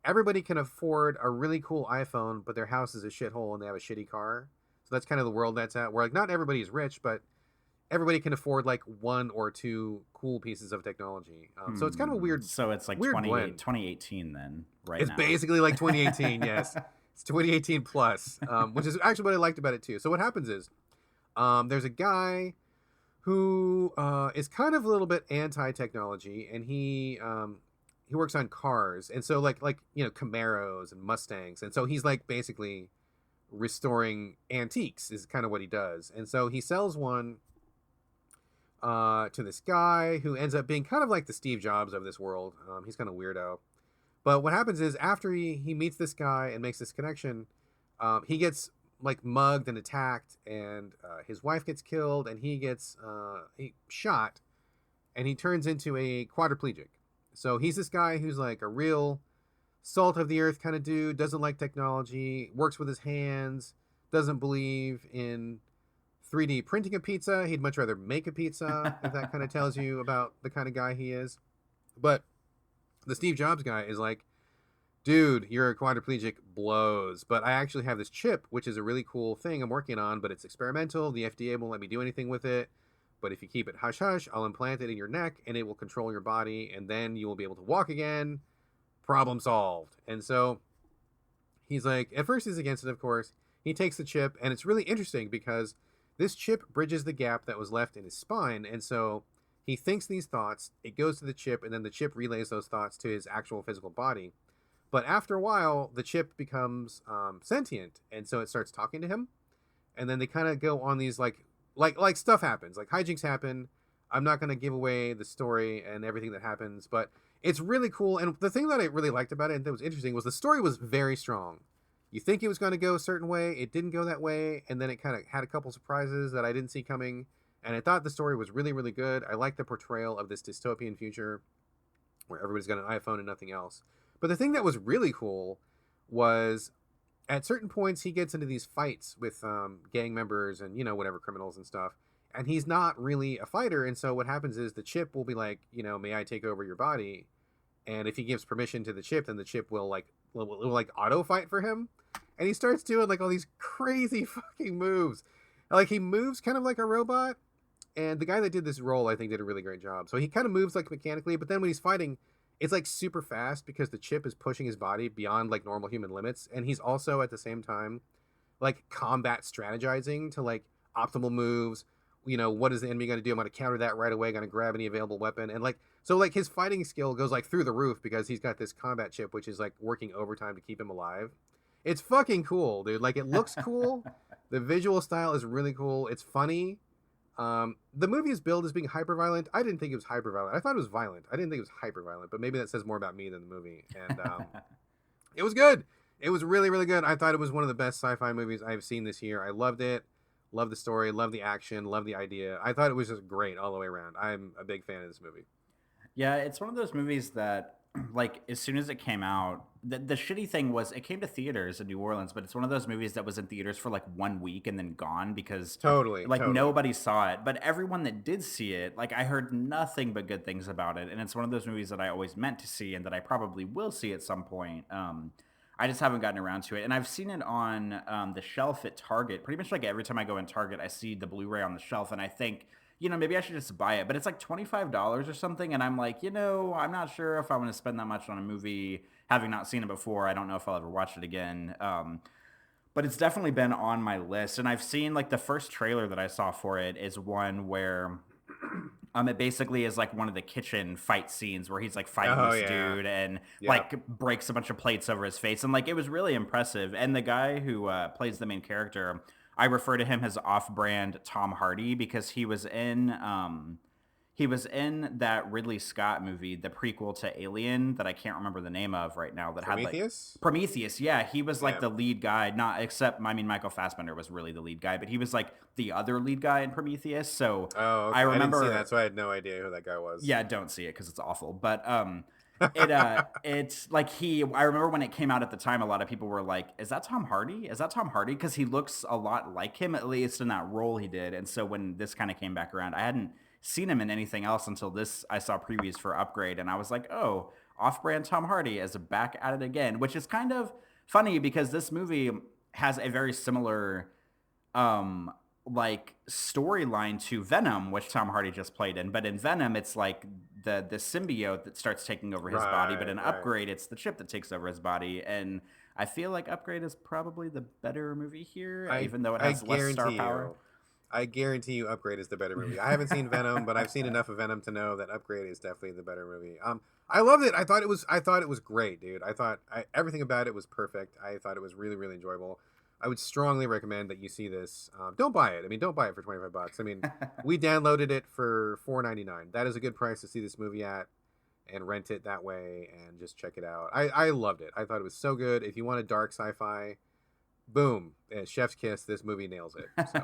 everybody can afford a really cool iPhone, but their house is a shithole and they have a shitty car. So that's kind of the world that's at. Where like not everybody is rich, but everybody can afford like one or two cool pieces of technology. So it's kind of a weird. So it's like weird 2018 then, right it's now. It's basically like 2018. Yes, it's 2018 plus, which is actually what I liked about it too. So what happens is, there's a guy who is kind of a little bit anti-technology, and he works on cars, and so like Camaros and Mustangs, and so he's like basically restoring antiques is kind of what he does, and so he sells one to this guy who ends up being kind of like the Steve Jobs of this world. He's kind of weirdo, but what happens is after he meets this guy and makes this connection, he gets like mugged and attacked, and his wife gets killed, and he gets shot, and he turns into a quadriplegic. So he's this guy who's like a real salt of the earth kind of dude, doesn't like technology, works with his hands, doesn't believe in 3D printing a pizza. He'd much rather make a pizza, if that kind of tells you about the kind of guy he is. But the Steve Jobs guy is like, dude, you're a quadriplegic, blows. But I actually have this chip, which is a really cool thing I'm working on, but it's experimental. The FDA won't let me do anything with it. But if you keep it hush hush, I'll implant it in your neck and it will control your body, and then you will be able to walk again. Problem solved. And so he's like, at first he's against it, of course. He takes the chip, and it's really interesting because this chip bridges the gap that was left in his spine. And so he thinks these thoughts, it goes to the chip, and then the chip relays those thoughts to his actual physical body. But after a while, the chip becomes sentient, and so it starts talking to him. And then they kind of go on these like stuff happens, like hijinks happen. I'm not going to give away the story and everything that happens, but it's really cool. And the thing that I really liked about it and that was interesting was the story was very strong. You think it was going to go a certain way, it didn't go that way, and then it kind of had a couple surprises that I didn't see coming. And I thought the story was really, really good. I liked the portrayal of this dystopian future where everybody's got an iPhone and nothing else. But the thing that was really cool was at certain points he gets into these fights with gang members and whatever, criminals and stuff, and he's not really a fighter. And so what happens is the chip will be like, may I take over your body? And if he gives permission to the chip, then the chip will auto fight for him. And he starts doing like all these crazy fucking moves. Like he moves kind of like a robot, and the guy that did this role I think did a really great job. So he kind of moves like mechanically, but then when he's fighting, it's like super fast because the chip is pushing his body beyond like normal human limits. And he's also at the same time like combat strategizing to like optimal moves. What is the enemy going to do? I'm going to counter that right away. Going to grab any available weapon. And like, so like his fighting skill goes like through the roof because he's got this combat chip, which is like working overtime to keep him alive. It's fucking cool, dude. Like it looks cool. The visual style is really cool. It's funny. The movie is billed as being hyper violent. I didn't think it was hyper violent. I thought it was violent. I didn't think it was hyper violent, but maybe that says more about me than the movie. And it was good. It was really, really good. I thought it was one of the best sci-fi movies I've seen this year. I loved it. Loved the story. Loved the action. Loved the idea. I thought it was just great all the way around. I'm a big fan of this movie. Yeah, it's one of those movies that, like, as soon as it came out, the shitty thing was it came to theaters in New Orleans, but it's one of those movies that was in theaters for like 1 week and then gone because Totally. nobody saw it. But everyone that did see it, like, I heard nothing but good things about it. And it's one of those movies that I always meant to see and that I probably will see at some point. I just haven't gotten around to it. And I've seen it on the shelf at Target. Pretty much like every time I go in Target, I see the Blu-ray on the shelf and I think, maybe I should just buy it. But it's like $25 or something. And I'm like, I'm not sure if I want to spend that much on a movie, having not seen it before. I don't know if I'll ever watch it again. But it's definitely been on my list. And I've seen like the first trailer that I saw for it is one where it basically is like one of the kitchen fight scenes where he's like fighting this dude and like breaks a bunch of plates over his face. And like it was really impressive. And the guy who plays the main character, I refer to him as off-brand Tom Hardy because he was in He was in that Ridley Scott movie, the prequel to Alien that I can't remember the name of right now, that had like Prometheus? Prometheus. Yeah, he was like Yeah. the lead guy, not except I mean Michael Fassbender was really the lead guy, but he was like the other lead guy in Prometheus. So Oh, I okay. I didn't see remember that, so I had no idea who that guy was. yeah, don't see it because it's awful. But it's like I remember when it came out at the time, a lot of people were like, "Is that Tom Hardy? Is that Tom Hardy?" Because he looks a lot like him, at least in that role he did. And so when this kind of came back around, I hadn't seen him in anything else until this. I saw previews for Upgrade, and I was like, "Oh, off-brand Tom Hardy is back at it again," which is kind of funny because this movie has a very similar like storyline to Venom, which Tom Hardy just played in. But in Venom, it's like the symbiote that starts taking over his body. But in Right. Upgrade, it's the chip that takes over his body. And I feel like Upgrade is probably the better movie here, even though it has less star power. I guarantee you, Upgrade is the better movie. I haven't seen Venom, but I've seen enough of Venom to know that Upgrade is definitely the better movie. I loved it. I thought it was great, dude. Everything about it was perfect. I thought it was really, really enjoyable. I would strongly recommend that you see this. Don't buy it. I mean, don't buy it for $25. I mean, we downloaded it for $4.99. That is a good price to see this movie at, and rent it that way and just check it out. I loved it. I thought it was so good. If you want a dark sci-fi, boom, chef's kiss. This movie nails it. So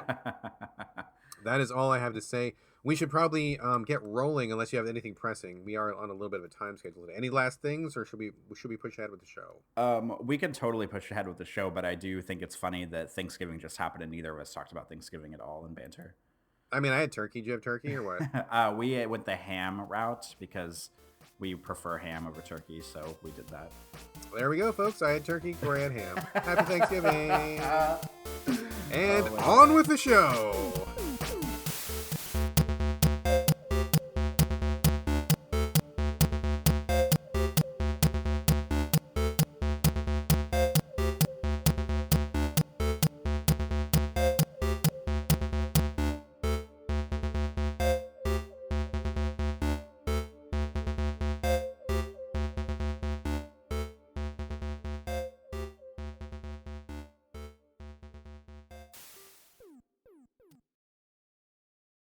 that is all I have to say. We should probably get rolling unless you have anything pressing. We are on a little bit of a time schedule today. Any last things, or should we push ahead with the show? We can totally push ahead with the show, but I do think it's funny that Thanksgiving just happened and neither of us talked about Thanksgiving at all in Banter. I mean, I had turkey. Do you have turkey or what? We went the ham route because we prefer ham over turkey, so we did that. There we go, folks. I had turkey, Corey had ham. Happy Thanksgiving. And on with the show.